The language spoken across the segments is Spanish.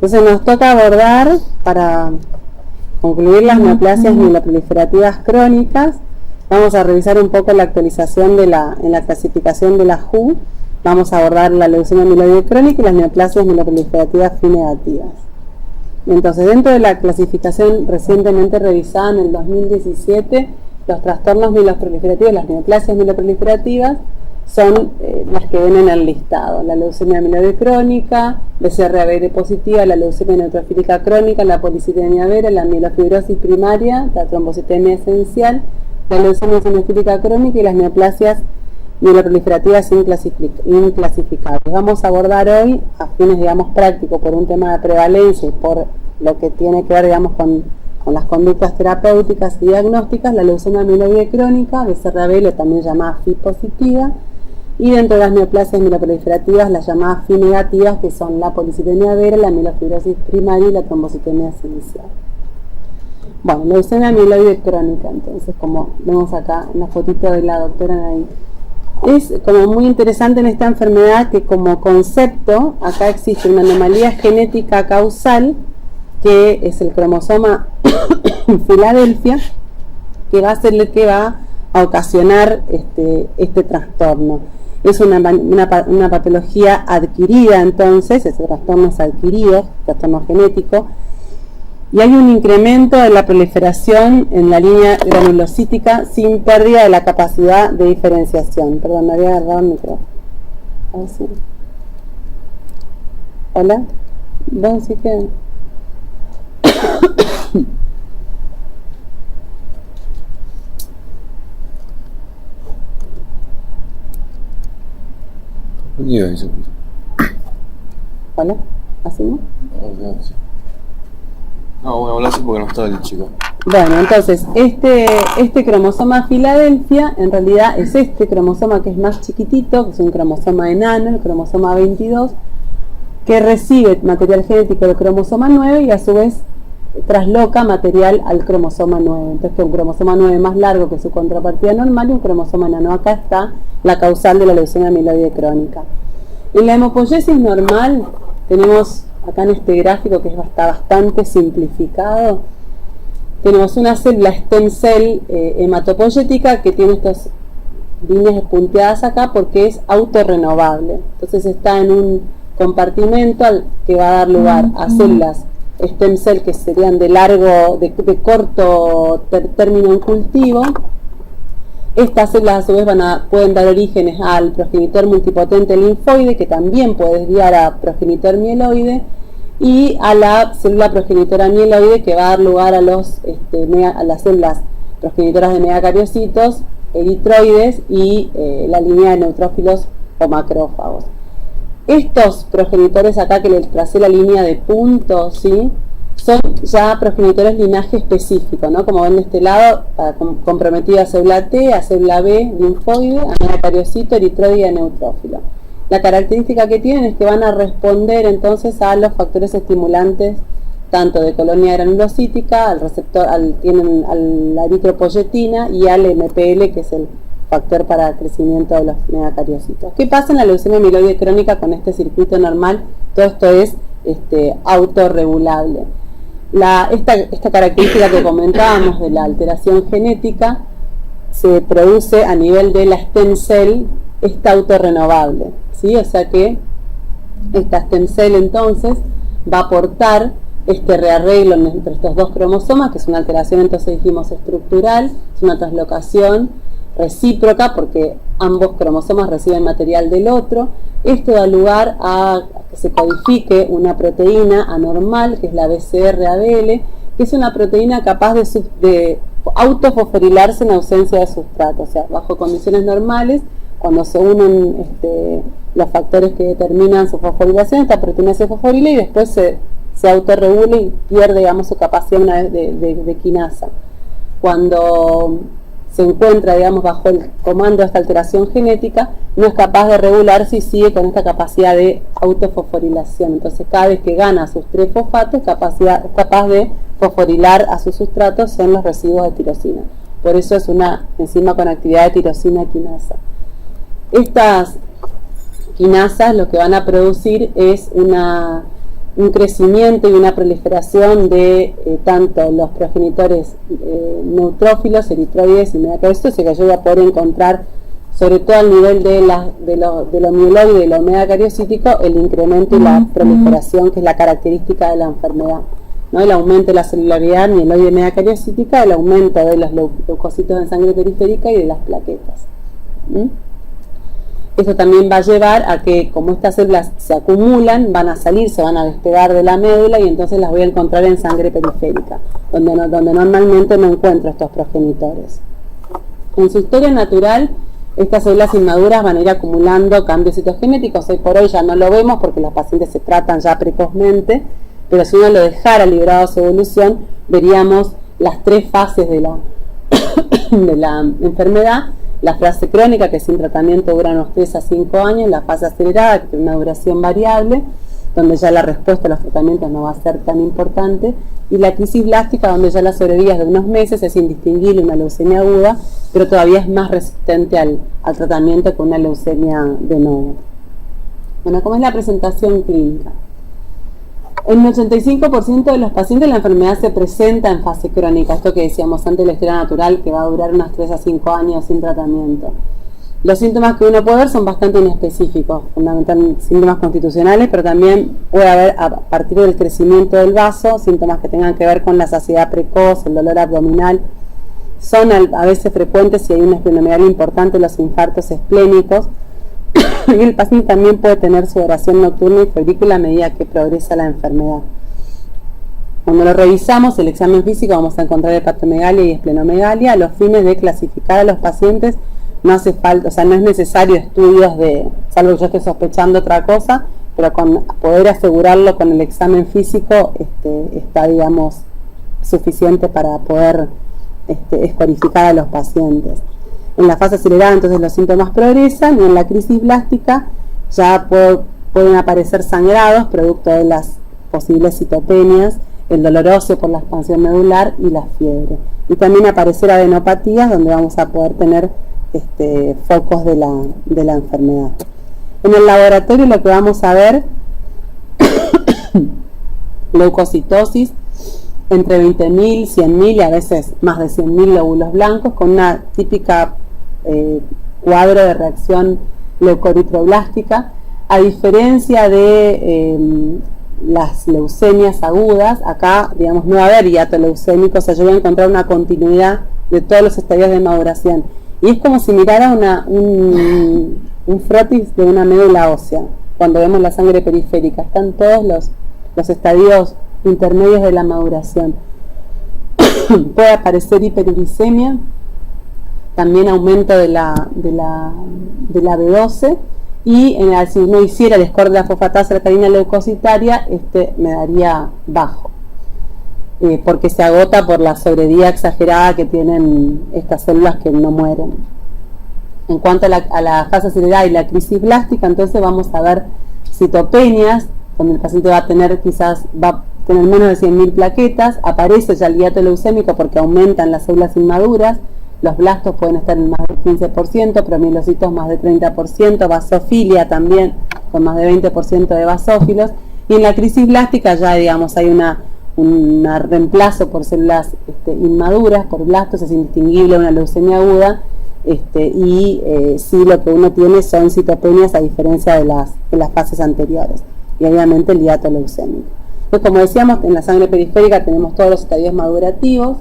Entonces nos toca abordar, para concluir las neoplasias mieloproliferativas crónicas, vamos a revisar un poco la actualización en la clasificación de la WHO. Vamos a abordar la leucemia mieloide crónica y las neoplasias mieloproliferativas FI negativas. Entonces, dentro de la clasificación recientemente revisada en el 2017, los trastornos mieloproliferativos, las neoplasias mieloproliferativas, son las que ven en el listado: la leucemia mieloide crónica, BCR-ABL positiva, la leucemia neutrofílica crónica, la policitemia vera, la mielofibrosis primaria, la trombocitemia esencial, la leucemia eosinofílica crónica y las neoplasias mieloproliferativas inclasificables. Vamos a abordar hoy, a fines, digamos, prácticos, por un tema de prevalencia y por lo que tiene que ver, digamos, con las conductas terapéuticas y diagnósticas, la leucemia mieloide crónica, BCR-ABL, también llamada FI positiva, y dentro de las neoplasias mieloproliferativas, las llamadas FI negativas, que son la policitemia vera, la mielofibrosis primaria y la trombocitemia esencial. Bueno, leucemia mieloide crónica, entonces, como vemos acá en la fotito de la doctora Naí, es como muy interesante en esta enfermedad que, como concepto, acá existe una anomalía genética causal, que es el cromosoma Filadelfia, que va a ser el que va a ocasionar este trastorno. Es una patología adquirida, entonces, ese trastorno es adquirido, trastorno genético, y hay un incremento de la proliferación en la línea granulocítica sin pérdida de la capacidad de diferenciación. Perdón, me había agarrado el micrófono. A ver si... Hola. ¿Vos sí que...? Hola. ¿Así no? No, voy a hablar así porque no está el chico. Bueno, entonces, este cromosoma Filadelfia, en realidad es este cromosoma que es más chiquitito, que es un cromosoma enano, el cromosoma 22, que recibe material genético del cromosoma 9 y a su vez trasloca material al cromosoma 9. Entonces, que un cromosoma 9 más largo que su contrapartida normal y un cromosoma enano. Acá está la causal de la leucemia mieloide crónica. En la hemopoiesis normal tenemos, acá en este gráfico que está bastante simplificado, tenemos una célula stem cell hematopoyética que tiene estas líneas punteadas acá porque es autorrenovable. Entonces está en un compartimento que va a dar lugar a células stem cell que serían de corto término en cultivo. Estas células a su vez pueden dar orígenes al progenitor multipotente linfoide, que también puede desviar a progenitor mieloide, y a la célula progenitora mieloide, que va a dar lugar a las células progenitoras de megacariocitos, eritroides y la línea de neutrófilos o macrófagos. Estos progenitores acá que les tracé la línea de puntos, ¿sí?, son ya progenitores linaje específico, ¿no? Como ven de este lado, comprometido a célula T, a célula B, linfoide, a megacariocito, eritroide y a neutrófilo. La característica que tienen es que van a responder entonces a los factores estimulantes tanto de colonia granulocítica, al receptor, tienen a la eritropoyetina y al MPL, que es el factor para el crecimiento de los megacariocitos. ¿Qué pasa en la leucemia mieloide crónica con este circuito normal? Todo esto es autorregulable. Esta característica que comentábamos de la alteración genética se produce a nivel de la stem cell, está autorrenovable, ¿sí? O sea que esta stem cell entonces va a aportar este rearreglo entre estos dos cromosomas, que es una alteración, entonces dijimos, estructural, es una translocación recíproca porque ambos cromosomas reciben material del otro. Esto da lugar a que se codifique una proteína anormal, que es la BCR-ABL, que es una proteína capaz de autofosforilarse en ausencia de sustrato. O sea, bajo condiciones normales, cuando se unen los factores que determinan su fosforilación, esta proteína se fosforila y después se autorregula y pierde, digamos, su capacidad de quinasa. Cuando se encuentra, digamos, bajo el comando de esta alteración genética, no es capaz de regularse y sigue con esta capacidad de autofosforilación. Entonces, cada vez que gana sus 3 fosfatos, es capaz de fosforilar a sus sustratos, son los residuos de tirosina. Por eso es una enzima con actividad de tirosina quinasa. Estas quinasas lo que van a producir es una un crecimiento y una proliferación de tanto los progenitores neutrófilos, eritroides y megacariocytos, que yo voy a poder encontrar, sobre todo al nivel de lo mieloide y de lo megacariocítico, el incremento y la proliferación, que es la característica de la enfermedad, ¿no? El aumento de la celularidad mieloide megacariocítica, el aumento de los leucocitos en sangre periférica y de las plaquetas. Eso también va a llevar a que, como estas células se acumulan, van a salir, se van a despegar de la médula y entonces las voy a encontrar en sangre periférica, donde normalmente no encuentro estos progenitores. En su historia natural, estas células inmaduras van a ir acumulando cambios citogenéticos. Hoy por hoy ya no lo vemos porque los pacientes se tratan ya precozmente, pero si uno lo dejara librado a su evolución, veríamos las 3 fases de la enfermedad. La fase crónica, que sin tratamiento dura unos 3 a 5 años, la fase acelerada, que tiene una duración variable, donde ya la respuesta a los tratamientos no va a ser tan importante, y la crisis blástica, donde ya la sobrevida es de unos meses, es indistinguible una leucemia aguda, pero todavía es más resistente al tratamiento que una leucemia de nodo. Bueno, ¿cómo es la presentación clínica? En un 85% de los pacientes la enfermedad se presenta en fase crónica, esto que decíamos antes de la historia natural, que va a durar unos 3 a 5 años sin tratamiento. Los síntomas que uno puede ver son bastante inespecíficos, fundamentalmente síntomas constitucionales, pero también puede haber, a partir del crecimiento del vaso, síntomas que tengan que ver con la saciedad precoz, el dolor abdominal. Son a veces frecuentes si hay una esplenomegalia importante, los infartos esplénicos. Y el paciente también puede tener sudoración nocturna y febrícula a medida que progresa la enfermedad. Cuando lo revisamos, el examen físico, vamos a encontrar hepatomegalia y esplenomegalia. A los fines de clasificar a los pacientes no hace falta, o sea, no es necesario estudios salvo que yo esté sospechando otra cosa, pero con poder asegurarlo con el examen físico está, digamos, suficiente para poder escorificar a los pacientes. En la fase acelerada, entonces, los síntomas progresan, y en la crisis blástica ya pueden aparecer sangrados producto de las posibles citopenias, el dolor óseo por la expansión medular y la fiebre. Y también aparecer adenopatías, donde vamos a poder tener focos de la enfermedad. En el laboratorio lo que vamos a ver, leucocitosis, entre 20.000, 100.000 y a veces más de 100.000 lóbulos blancos, con una típica cuadro de reacción leucoritroblástica. A diferencia de las leucemias agudas, acá, digamos, no va a haber hiato leucémico, o sea, yo voy a encontrar una continuidad de todos los estadios de maduración. Y es como si mirara un frotis de una médula ósea, cuando vemos la sangre periférica. Están todos los estadios intermedios de la maduración. Puede aparecer hiperuricemia, también aumento de la B12, y si uno hiciera el score de la fosfatasa alcalina leucocitaria, me daría bajo, porque se agota por la sobredía exagerada que tienen estas células que no mueren. En cuanto a la fase acelerada y la crisis blástica, entonces vamos a ver citopenias, donde el paciente va a tener menos de 100.000 plaquetas. Aparece ya el hiato leucémico porque aumentan las células inmaduras, los blastos pueden estar en más del 15%, promielocitos más de 30%, basofilia también con más de 20% de basófilos, y en la crisis blástica ya, digamos, hay un reemplazo por células inmaduras, por blastos, es indistinguible una leucemia aguda, sí, lo que uno tiene son citopenias a diferencia de las fases anteriores, y obviamente el hiato leucémico. Entonces, como decíamos, en la sangre periférica tenemos todos los estadios madurativos.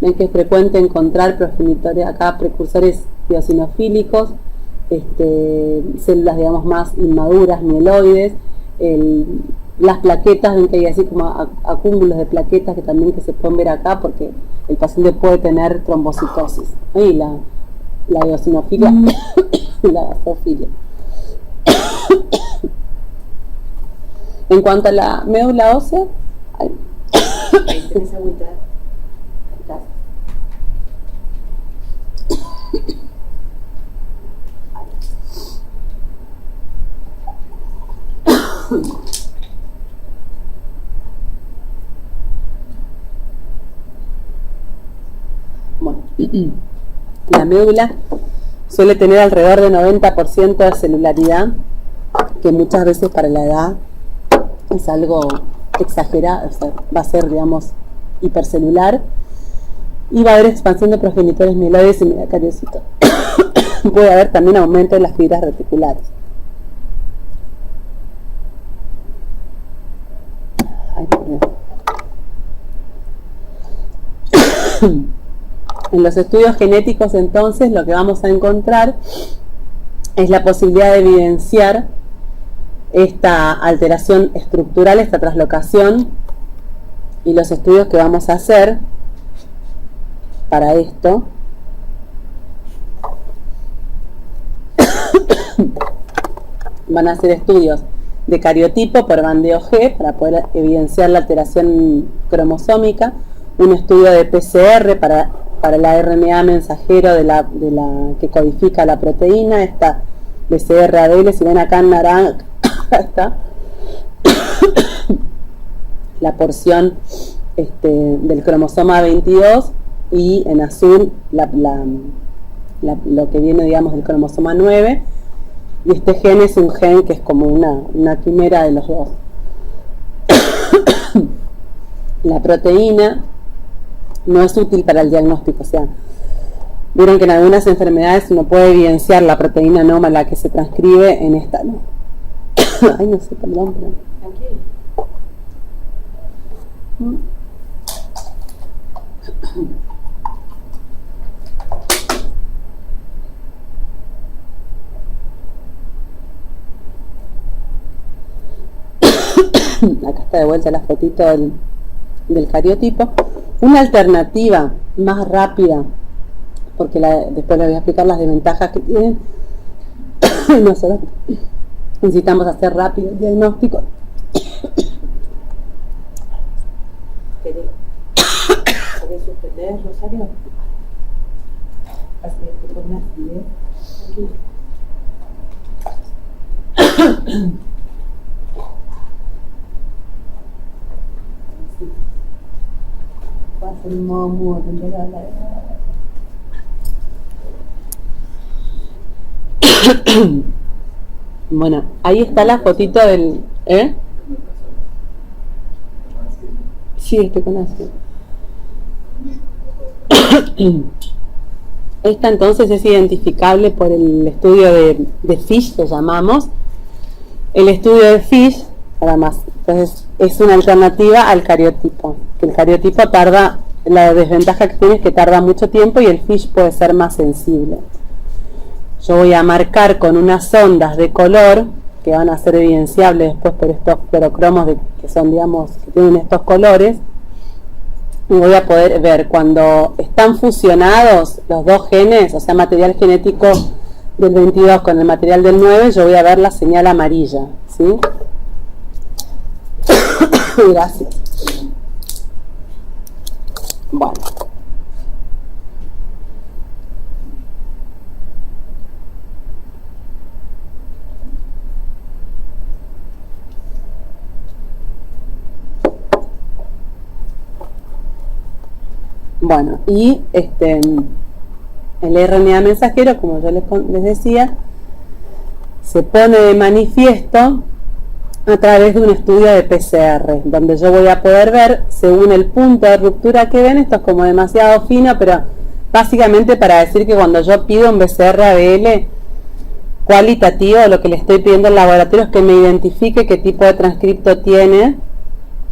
Ven que es frecuente encontrar progenitores, acá precursores eosinofílicos, células, digamos, más inmaduras, mieloides, las plaquetas, ven que hay así como acúmulos de plaquetas que se pueden ver acá, porque el paciente puede tener trombocitosis. Y la eosinofilia y la basofilia. En cuanto a la médula ósea, bueno, la médula suele tener alrededor de 90% de celularidad, que muchas veces para la edad es algo exagerado, o sea, va a ser, digamos, hipercelular, y va a haber expansión de progenitores mieloides y megacariocitos. Puede haber también aumento de las fibras reticulares. Ay, en los estudios genéticos, entonces, lo que vamos a encontrar es la posibilidad de evidenciar esta alteración estructural, esta traslocación, y los estudios que vamos a hacer para esto van a ser estudios de cariotipo por bandeo G para poder evidenciar la alteración cromosómica, un estudio de PCR para la RNA mensajero de la que codifica la proteína, esta BCR-ADL, si ven acá en naranja está la porción del cromosoma 22, y en azul lo que viene, digamos, del cromosoma 9, y este gen es un gen que es como una quimera de los dos. La proteína no es útil para el diagnóstico, o sea, vieron que en algunas enfermedades uno puede evidenciar la proteína anómala que se transcribe, en esta no. Ay, no sé, perdón, pero... Tranquilo. Acá está de vuelta la fotito del cariotipo. Una alternativa más rápida, porque después les voy a explicar las desventajas que tienen. Nosotros necesitamos hacer rápido el diagnóstico. ¿Querés suspender, Rosario? Así que te pones así, va a ser un modo mudo, tendré que hablar. Bueno, ahí está la fotito del... Sí, estoy con ácido. Esta entonces es identificable por el estudio de Fish, que llamamos. El estudio de Fish, nada más. Entonces es una alternativa al cariotipo. Que el cariotipo tarda, la desventaja que tiene es que tarda mucho tiempo, y el Fish puede ser más sensible. Yo voy a marcar con unas ondas de color que van a ser evidenciables después por estos fluorocromos que son, digamos, que tienen estos colores, y voy a poder ver cuando están fusionados los dos genes, o sea, material genético del 22 con el material del 9, yo voy a ver la señal amarilla, ¿sí? Gracias. Bueno. Bueno, y el RNA mensajero, como yo les decía, se pone de manifiesto a través de un estudio de PCR, donde yo voy a poder ver, según el punto de ruptura que ven, esto es como demasiado fino, pero básicamente para decir que cuando yo pido un BCR-ABL cualitativo, lo que le estoy pidiendo al laboratorio es que me identifique qué tipo de transcripto tiene,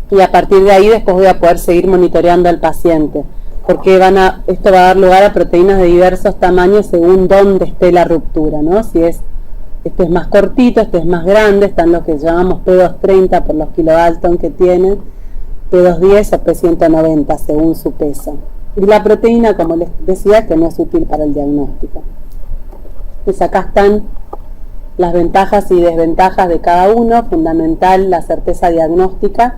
y a partir de ahí después voy a poder seguir monitoreando al paciente, porque esto va a dar lugar a proteínas de diversos tamaños según dónde esté la ruptura, ¿no? Si este es más cortito, este es más grande, están los que llamamos P230 por los kilodalton que tienen, P210 o P190 según su peso. Y la proteína, como les decía, que no es útil para el diagnóstico. Pues acá están las ventajas y desventajas de cada uno, fundamental la certeza diagnóstica,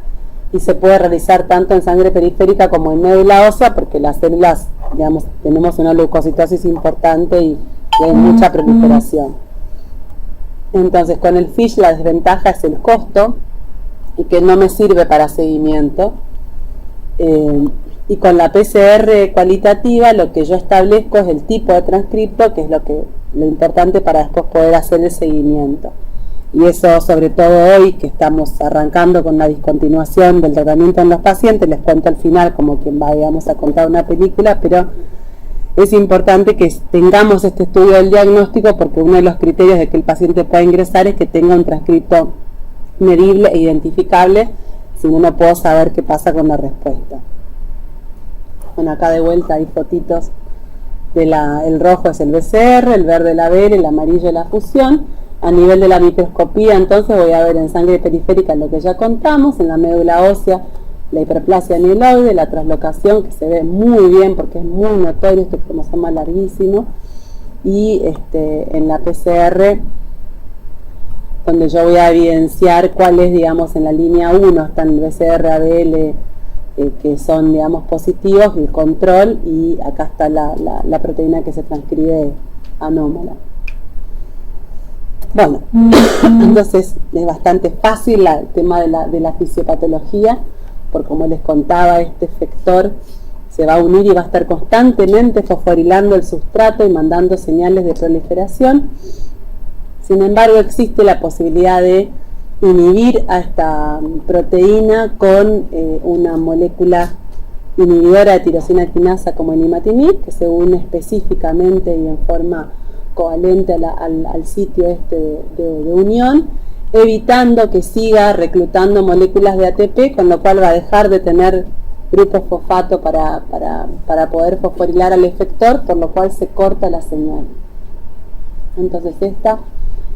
y se puede realizar tanto en sangre periférica como en médula ósea, porque las células, digamos, tenemos una leucocitosis importante y hay mucha proliferación. Entonces, con el FISH la desventaja es el costo, y que no me sirve para seguimiento. Y con la PCR cualitativa lo que yo establezco es el tipo de transcripto, que es lo importante para después poder hacer el seguimiento. y eso sobre todo hoy que estamos arrancando con la discontinuación del tratamiento en los pacientes, les cuento al final como quien va, digamos, a contar una película, pero es importante que tengamos este estudio del diagnóstico porque uno de los criterios de que el paciente pueda ingresar es que tenga un transcripto medible e identificable, si no puedo saber qué pasa con la respuesta. Bueno, acá de vuelta hay fotitos el rojo es el BCR, el verde la ABL, el amarillo la fusión. A nivel de la microscopía, entonces voy a ver en sangre periférica lo que ya contamos, en la médula ósea la hiperplasia amiloide, la translocación que se ve muy bien porque es muy notorio, este cromosoma larguísimo, y en la PCR donde yo voy a evidenciar cuál es, digamos, en la línea 1 están el BCR, ABL, que son, digamos, positivos, el control, y acá está la proteína que se transcribe anómala. Bueno, entonces es bastante fácil el tema de la fisiopatología, porque como les contaba, este efector se va a unir y va a estar constantemente fosforilando el sustrato y mandando señales de proliferación. Sin embargo, existe la posibilidad de inhibir a esta proteína con una molécula inhibidora de tirosina quinasa como el imatinib, que se une específicamente y en forma covalente al sitio de unión, evitando que siga reclutando moléculas de ATP, con lo cual va a dejar de tener grupo fosfato para poder fosforilar al efector, por lo cual se corta la señal. Entonces esta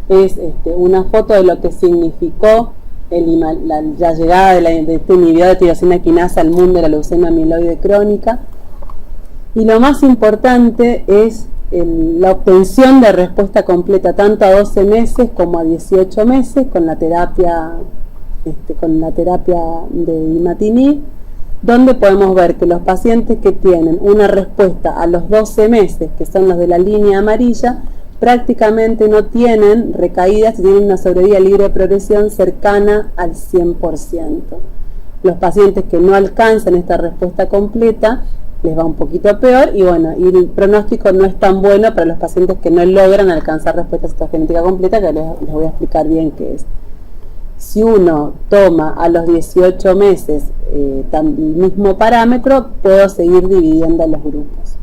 es una foto de lo que significó la llegada de este inhibidor de tirosina quinasa al mundo de la leucemia amiloide crónica. Y lo más importante es la obtención de respuesta completa tanto a 12 meses como a 18 meses con la terapia de imatinib, donde podemos ver que los pacientes que tienen una respuesta a los 12 meses, que son los de la línea amarilla, prácticamente no tienen recaídas y tienen una sobrevida libre de progresión cercana al 100%. Los pacientes que no alcanzan esta respuesta completa les va un poquito peor, y bueno, y el pronóstico no es tan bueno para los pacientes que no logran alcanzar respuesta citogenética completa, que les voy a explicar bien qué es. Si uno toma a los 18 meses el mismo parámetro, puedo seguir dividiendo los grupos.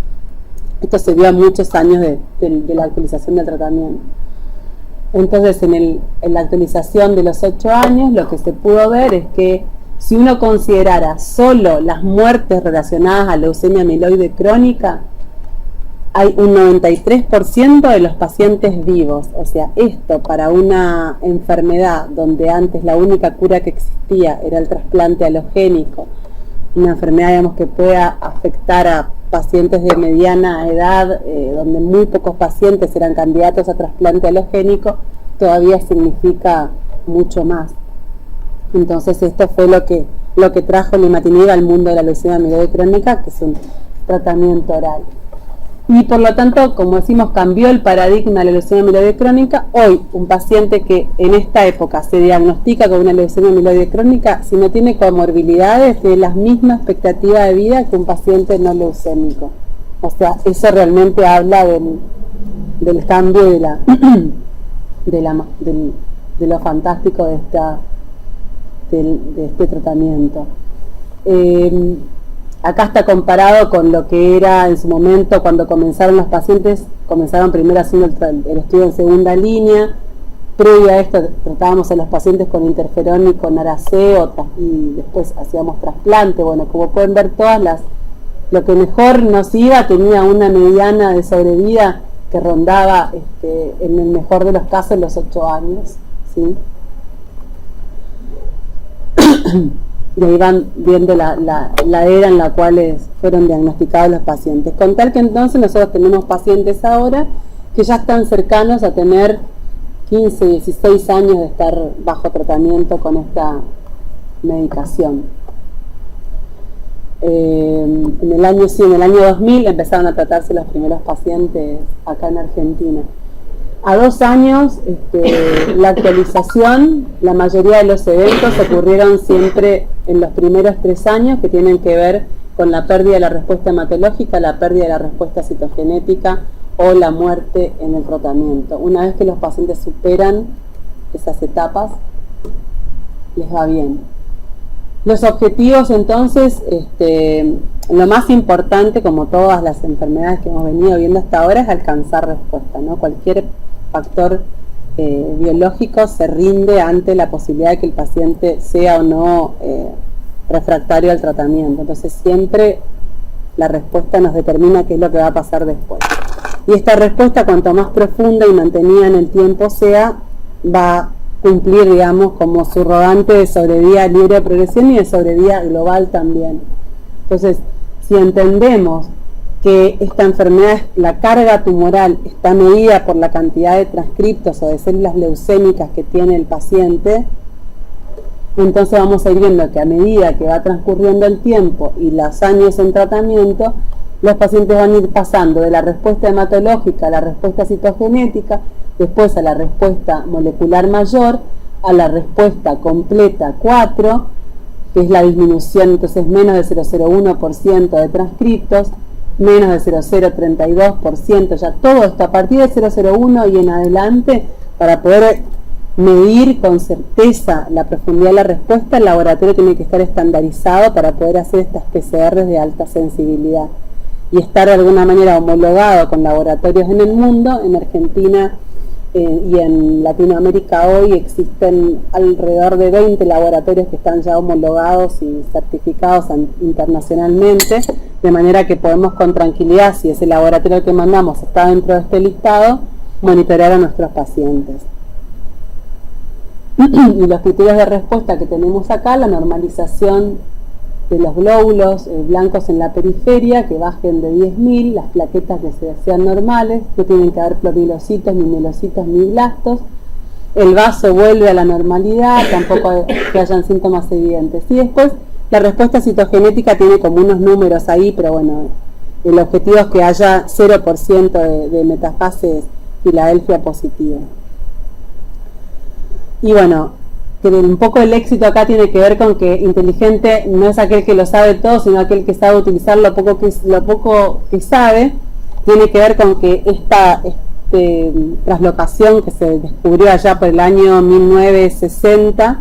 Esto se vio a muchos años de la actualización del tratamiento. Entonces, en la actualización de los 8 años, lo que se pudo ver es que si uno considerara solo las muertes relacionadas a leucemia amiloide crónica, hay un 93% de los pacientes vivos. O sea, esto para una enfermedad donde antes la única cura que existía era el trasplante halogénico, una enfermedad, digamos, que pueda afectar a pacientes de mediana edad, donde muy pocos pacientes eran candidatos a trasplante halogénico, todavía significa mucho más. Entonces esto fue lo que trajo el imatinib al mundo de la leucemia amiloide crónica, que es un tratamiento oral. Y por lo tanto, como decimos, cambió el paradigma de la leucemia amiloide crónica. Hoy, un paciente que en esta época se diagnostica con una leucemia amiloide crónica, si no tiene comorbilidades, tiene la misma expectativa de vida que un paciente no leucémico. O sea, eso realmente habla del cambio de lo fantástico de este tratamiento. Acá está comparado con lo que era en su momento cuando comenzaron los pacientes. Comenzaron primero haciendo el estudio en segunda línea. Previo a esto tratábamos a los pacientes con interferón y con araceo, y después hacíamos trasplante. Bueno, como pueden ver, lo que mejor nos iba tenía una mediana de sobrevida que rondaba en el mejor de los casos los 8 años, ¿sí? Y ahí van viendo la era en la cual fueron diagnosticados los pacientes. Con tal que entonces nosotros tenemos pacientes ahora que ya están cercanos a tener 15, 16 años de estar bajo tratamiento con esta medicación. En el año 2000 empezaron a tratarse los primeros pacientes acá en Argentina. A 2 años, la actualización, la mayoría de los eventos ocurrieron siempre en los primeros 3 años, que tienen que ver con la pérdida de la respuesta hematológica, la pérdida de la respuesta citogenética o la muerte en el tratamiento. Una vez que los pacientes superan esas etapas les va bien. Los objetivos entonces, lo más importante, como todas las enfermedades que hemos venido viendo hasta ahora, es alcanzar respuesta, ¿no? Cualquier factor biológico se rinde ante la posibilidad de que el paciente sea o no refractario al tratamiento. Entonces siempre la respuesta nos determina qué es lo que va a pasar después. Y esta respuesta, cuanto más profunda y mantenida en el tiempo sea, va a cumplir, digamos, como subrogante de sobrevida libre de progresión y de sobrevida global también. Entonces, si entendemos que esta enfermedad, la carga tumoral, está medida por la cantidad de transcriptos o de células leucémicas que tiene el paciente, entonces vamos a ir viendo que a medida que va transcurriendo el tiempo y los años en tratamiento, los pacientes van a ir pasando de la respuesta hematológica a la respuesta citogenética, después a la respuesta molecular mayor, a la respuesta completa 4, que es la disminución, entonces menos de 0,01% de transcriptos, menos de 0,032%, ya todo esto a partir de 0,01 y en adelante, para poder medir con certeza la profundidad de la respuesta, el laboratorio tiene que estar estandarizado para poder hacer estas PCRs de alta sensibilidad y estar de alguna manera homologado con laboratorios en el mundo. En Argentina y en Latinoamérica hoy existen alrededor de 20 laboratorios que están ya homologados y certificados internacionalmente, de manera que podemos con tranquilidad, si ese laboratorio que mandamos está dentro de este listado, monitorear a nuestros pacientes. Y los criterios de respuesta que tenemos acá: la normalización de los glóbulos blancos en la periferia, que bajen de 10.000, las plaquetas que sean normales, no tienen que haber plomilocitos, ni mielocitos, ni blastos, el vaso vuelve a la normalidad, tampoco que hayan síntomas evidentes. Y después la respuesta citogenética tiene como unos números ahí, pero bueno, el objetivo es que haya 0% de metafases Filadelfia positiva. Y bueno, que un poco el éxito acá tiene que ver con que inteligente no es aquel que lo sabe todo, sino aquel que sabe utilizar lo poco que sabe. Tiene que ver con que esta traslocación que se descubrió allá por el año 1960,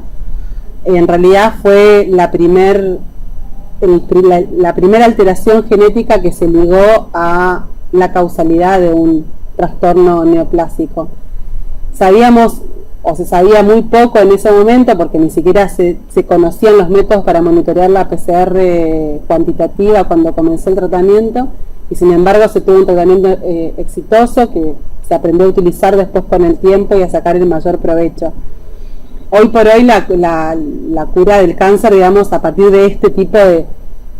en realidad fue la primera alteración genética que se ligó a la causalidad de un trastorno neoplásico. Se sabía muy poco en ese momento, porque ni siquiera se conocían los métodos para monitorear la PCR cuantitativa cuando comenzó el tratamiento, y sin embargo se tuvo un tratamiento exitoso que se aprendió a utilizar después con el tiempo y a sacar el mayor provecho. Hoy por hoy la cura del cáncer, digamos, a partir de este tipo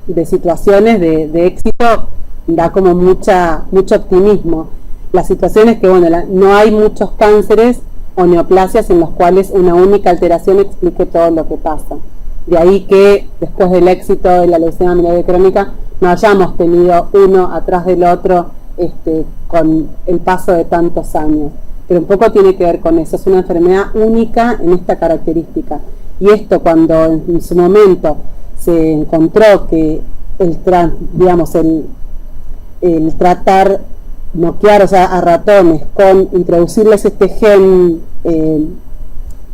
de situaciones de éxito, da como mucho optimismo. La situación es que, bueno, no hay muchos cánceres o neoplasias en los cuales una única alteración explique todo lo que pasa. De ahí que después del éxito de la leucemia mieloide crónica no hayamos tenido uno atrás del otro con el paso de tantos años. Pero un poco tiene que ver con eso, es una enfermedad única en esta característica. Y esto, cuando en su momento se encontró que el tratar, noquear, o sea, a ratones con introducirles este gen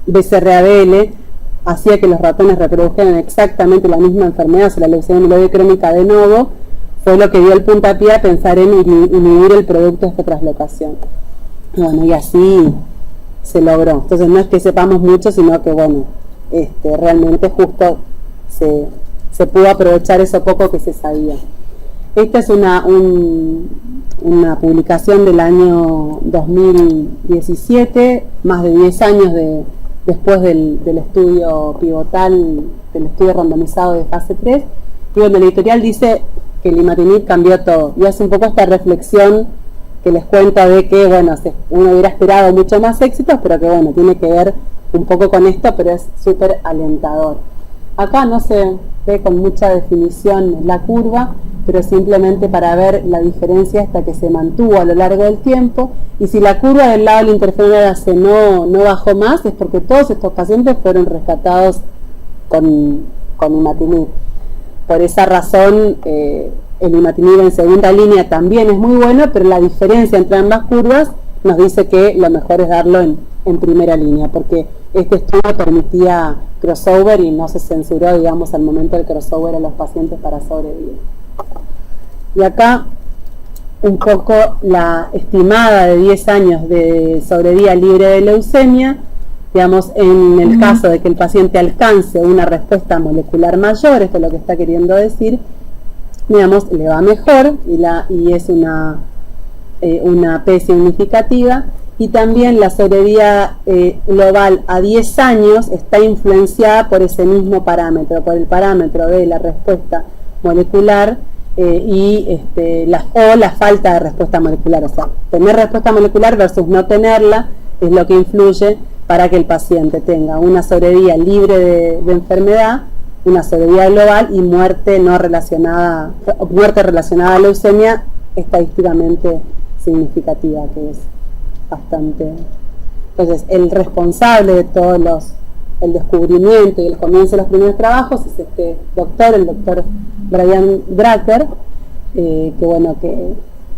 BCR-ABL, hacía que los ratones reprodujeran exactamente la misma enfermedad, o sea, la leucemia mieloide crónica de novo, fue lo que dio el puntapié a pensar en inhibir el producto de esta traslocación. Bueno, y así se logró. Entonces no es que sepamos mucho, sino que bueno, realmente justo se pudo aprovechar eso poco que se sabía. Esta es una publicación del año 2017, más de 10 años después del estudio pivotal, del estudio randomizado de fase 3, y donde el editorial dice que el imatinib cambió todo, y hace un poco esta reflexión que les cuento de que, bueno, uno hubiera esperado mucho más éxitos, pero que bueno, tiene que ver un poco con esto, pero es súper alentador. Acá no se ve con mucha definición la curva, pero simplemente para ver la diferencia esta que se mantuvo a lo largo del tiempo, y si la curva del lado de la interferón AC no bajó más, es porque todos estos pacientes fueron rescatados con imatinib. Por esa razón, el imatinib en segunda línea también es muy bueno, pero la diferencia entre ambas curvas nos dice que lo mejor es darlo en en primera línea, porque este estudio permitía crossover y no se censuró, digamos, al momento del crossover a los pacientes para sobrevivir. Y acá un poco la estimada de 10 años de sobrevida libre de leucemia, digamos, en el caso de que el paciente alcance una respuesta molecular mayor, esto es lo que está queriendo decir, digamos, le va mejor y es una P significativa, y también la sobrevida global a 10 años está influenciada por ese mismo parámetro, por el parámetro de la respuesta molecular la falta de respuesta molecular. O sea, tener respuesta molecular versus no tenerla es lo que influye para que el paciente tenga una sobrevida libre de enfermedad, una sobrevida global y muerte relacionada a leucemia estadísticamente significativa, que es bastante. Entonces, el responsable de el descubrimiento y el comienzo de los primeros trabajos es el doctor Brian Drucker, que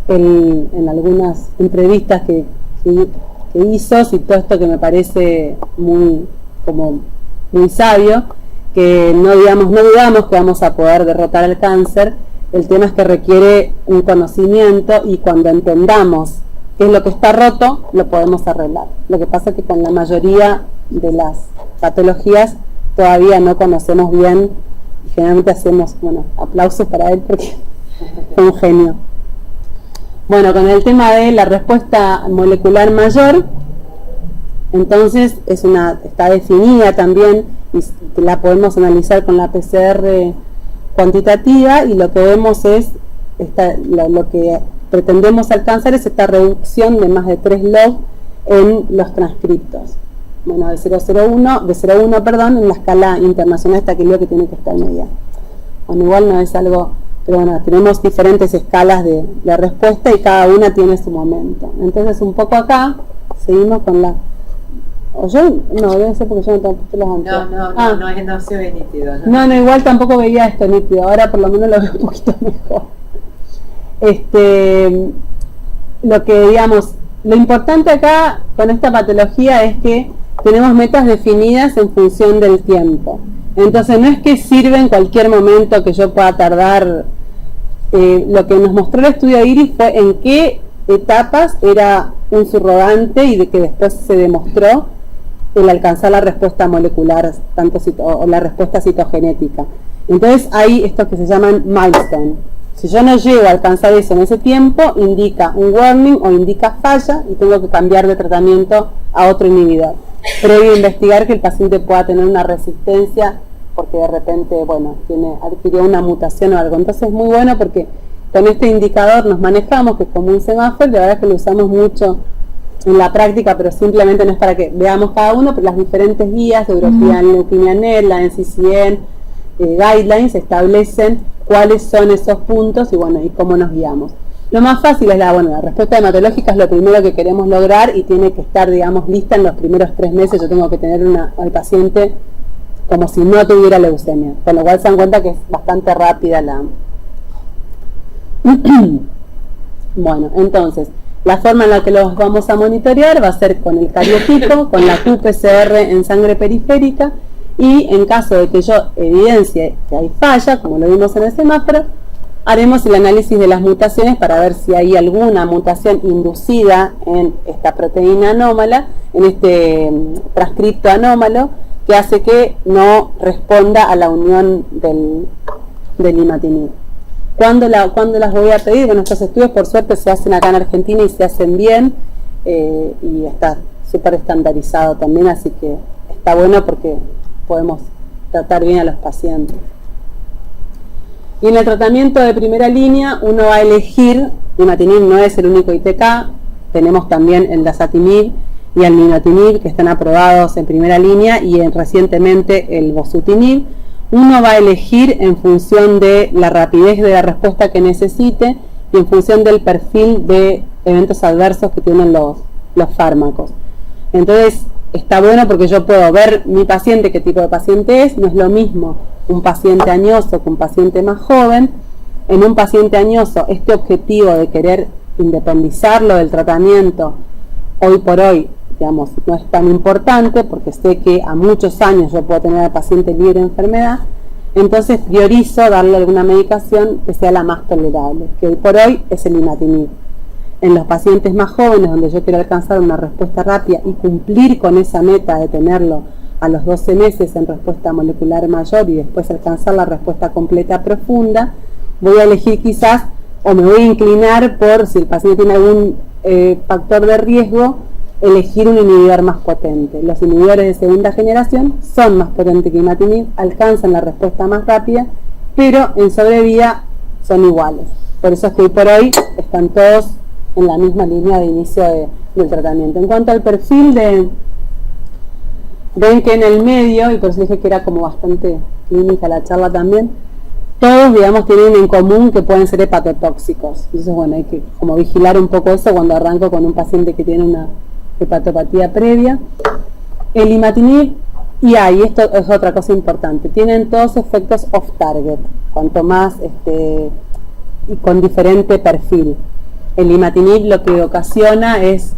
él en algunas entrevistas que hizo citó esto que me parece muy sabio, que no dudamos que vamos a poder derrotar el cáncer. El tema es que requiere un conocimiento, y cuando entendamos qué es lo que está roto, lo podemos arreglar. Lo que pasa es que con la mayoría de las patologías todavía no conocemos bien, y generalmente hacemos, aplausos para él porque fue un genio. Bueno, con el tema de la respuesta molecular mayor, entonces está definida también, y la podemos analizar con la PCR cuantitativa, y lo que vemos es lo que pretendemos alcanzar es esta reducción de más de 3 log en los transcriptos. Bueno, de 0,1, en la escala internacional está que leo que tiene que estar media. Bueno, igual no es algo, pero bueno, tenemos diferentes escalas de respuesta y cada una tiene su momento. Entonces, un poco acá, seguimos con la... debe ser porque yo no tengo los anteojos. No se ve nítido. No, igual tampoco veía esto nítido, ahora por lo menos lo veo un poquito mejor. Lo importante acá con esta patología es que tenemos metas definidas en función del tiempo. Entonces no es que sirve en cualquier momento que yo pueda tardar. Lo que nos mostró el estudio de IRIS fue en qué etapas era un subrogante y de que después se demostró el alcanzar la respuesta molecular o la respuesta citogenética. Entonces hay estos que se llaman milestones. Si yo no llego a alcanzar eso en ese tiempo, indica un warning o indica falla y tengo que cambiar de tratamiento a otro inhibidor. Previo a investigar que el paciente pueda tener una resistencia porque de repente, adquirió una mutación o algo. Entonces es muy bueno porque con este indicador nos manejamos, que es como un semáforo, la verdad es que lo usamos mucho en la práctica, pero simplemente no es para que veamos cada uno, pero las diferentes guías de European Leukemia Net, la NCCN, guidelines establecen cuáles son esos puntos y cómo nos guiamos. Lo más fácil es la respuesta hematológica, es lo primero que queremos lograr y tiene que estar, lista en los primeros 3 meses. Yo tengo que tener al paciente como si no tuviera leucemia, con lo cual se dan cuenta que es bastante rápida la... Bueno, entonces, la forma en la que los vamos a monitorear va a ser con el cariotipo, con la qPCR en sangre periférica, y en caso de que yo evidencie que hay falla, como lo vimos en el semáforo, haremos el análisis de las mutaciones para ver si hay alguna mutación inducida en esta proteína anómala, en este transcripto anómalo, que hace que no responda a la unión del imatinib. ¿Cuándo las voy a pedir? Bueno, estos estudios por suerte se hacen acá en Argentina y se hacen bien, y está súper estandarizado también, así que está bueno porque podemos tratar bien a los pacientes. Y en el tratamiento de primera línea uno va a elegir, imatinib no es el único ITK, tenemos también el dasatinib y el nilotinib que están aprobados en primera línea, y recientemente el bosutinib. Uno va a elegir en función de la rapidez de la respuesta que necesite y en función del perfil de eventos adversos que tienen los fármacos. Entonces está bueno porque yo puedo ver mi paciente, qué tipo de paciente es. No es lo mismo un paciente añoso que un paciente más joven. En un paciente añoso, este objetivo de querer independizarlo del tratamiento, hoy por hoy digamos, no es tan importante porque sé que a muchos años yo puedo tener al paciente libre de enfermedad, entonces priorizo darle alguna medicación que sea la más tolerable, que hoy por hoy es el imatinib. En los pacientes más jóvenes, donde yo quiero alcanzar una respuesta rápida y cumplir con esa meta de tenerlo a los 12 meses en respuesta molecular mayor y después alcanzar la respuesta completa profunda, voy a elegir quizás, o me voy a inclinar por, si el paciente tiene algún factor de riesgo, elegir un inhibidor más potente. Los inhibidores de segunda generación son más potentes que imatinib, alcanzan la respuesta más rápida, pero en sobrevida son iguales. Por eso es que hoy por hoy están todos en la misma línea de inicio del tratamiento. En cuanto al perfil ven que en el medio, y por eso dije que era como bastante clínica la charla también, todos, digamos, tienen en común que pueden ser hepatotóxicos. Entonces, bueno, hay que como vigilar un poco eso cuando arranco con un paciente que tiene una hepatopatía previa. El imatinib, y esto es otra cosa importante, tienen todos efectos off-target, cuanto más y con diferente perfil. El imatinib lo que ocasiona es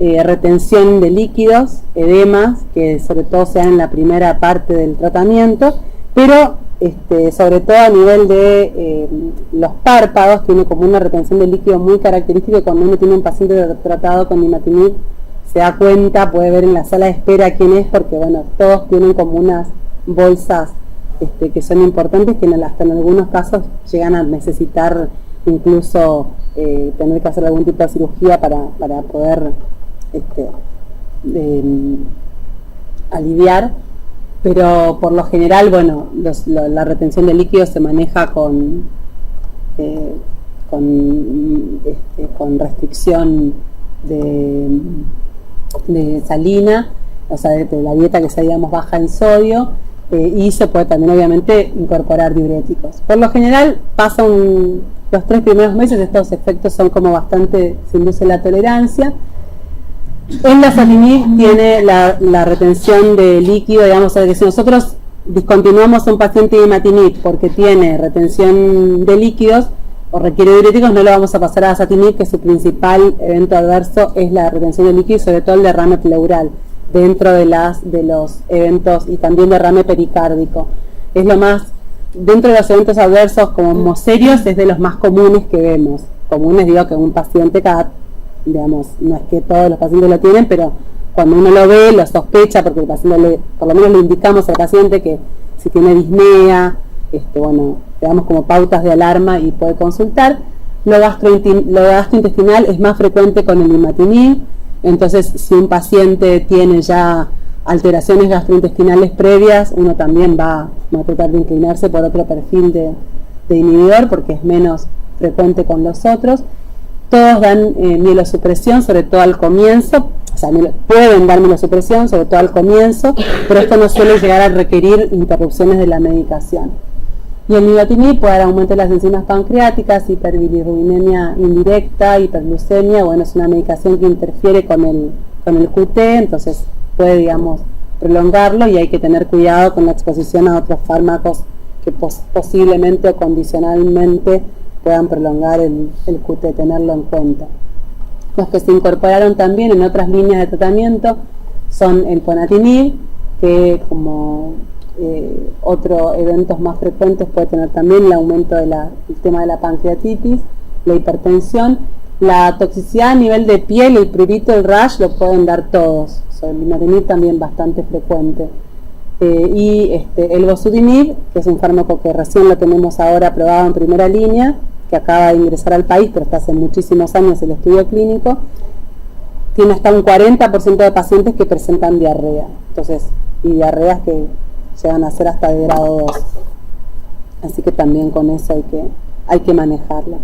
retención de líquidos, edemas, que sobre todo se dan en la primera parte del tratamiento, pero sobre todo a nivel de los párpados, tiene como una retención de líquido muy característica, y cuando uno tiene un paciente tratado con imatinib se da cuenta, puede ver en la sala de espera quién es, porque bueno, todos tienen como unas bolsas que son importantes, que hasta en algunos casos llegan a necesitar incluso tener que hacer algún tipo de cirugía para poder aliviar, pero por lo general, bueno, la retención de líquidos se maneja con restricción de salina, o sea, de la dieta que sea, digamos, baja en sodio, y se puede también obviamente incorporar diuréticos. Por lo general pasan los 3 primeros meses, estos efectos son como bastante, se induce la tolerancia. En la salinid tiene la retención de líquido, digamos, que si nosotros discontinuamos a un paciente de imatinib porque tiene retención de líquidos o requiere diuréticos, no lo vamos a pasar a asatinib, que su principal evento adverso es la retención de líquidos, sobre todo el derrame pleural, dentro de los eventos, y también derrame pericárdico. Es lo más, dentro de los eventos adversos como serios, es de los más comunes que vemos. Comunes, digo, que un paciente digamos, no es que todos los pacientes lo tienen, pero cuando uno lo ve, lo sospecha, porque el paciente por lo menos le indicamos al paciente que si tiene disnea, bueno, le damos como pautas de alarma y puede consultar. Lo gastrointestinal es más frecuente con el imatinib, entonces si un paciente tiene ya alteraciones gastrointestinales previas, uno también va a tratar de inclinarse por otro perfil de inhibidor, porque es menos frecuente con los otros. Todos dan mielosupresión, sobre todo al comienzo, o sea, pueden dar mielosupresión, sobre todo al comienzo, pero esto no suele llegar a requerir interrupciones de la medicación. Y el nilotinib puede dar aumento de las enzimas pancreáticas, hiperbilirrubinemia indirecta, hiperglucemia. Bueno, es una medicación que interfiere con el QT, entonces puede, digamos, prolongarlo, y hay que tener cuidado con la exposición a otros fármacos que posiblemente o condicionalmente puedan prolongar el QT, tenerlo en cuenta. Los que se incorporaron también en otras líneas de tratamiento son el ponatinib, que como otros eventos más frecuentes puede tener también el aumento del tema de la pancreatitis, la hipertensión, la toxicidad a nivel de piel, el prurito, el rash, lo pueden dar todos. El imatinib también bastante frecuente. Y el bosutinib, que es un fármaco que recién lo tenemos ahora aprobado en primera línea, que acaba de ingresar al país, pero está hace muchísimos años el estudio clínico, tiene hasta un 40% de pacientes que presentan diarrea. Entonces, y diarreas que llegan a ser hasta de grado 2. Así que también con eso hay que manejarlo.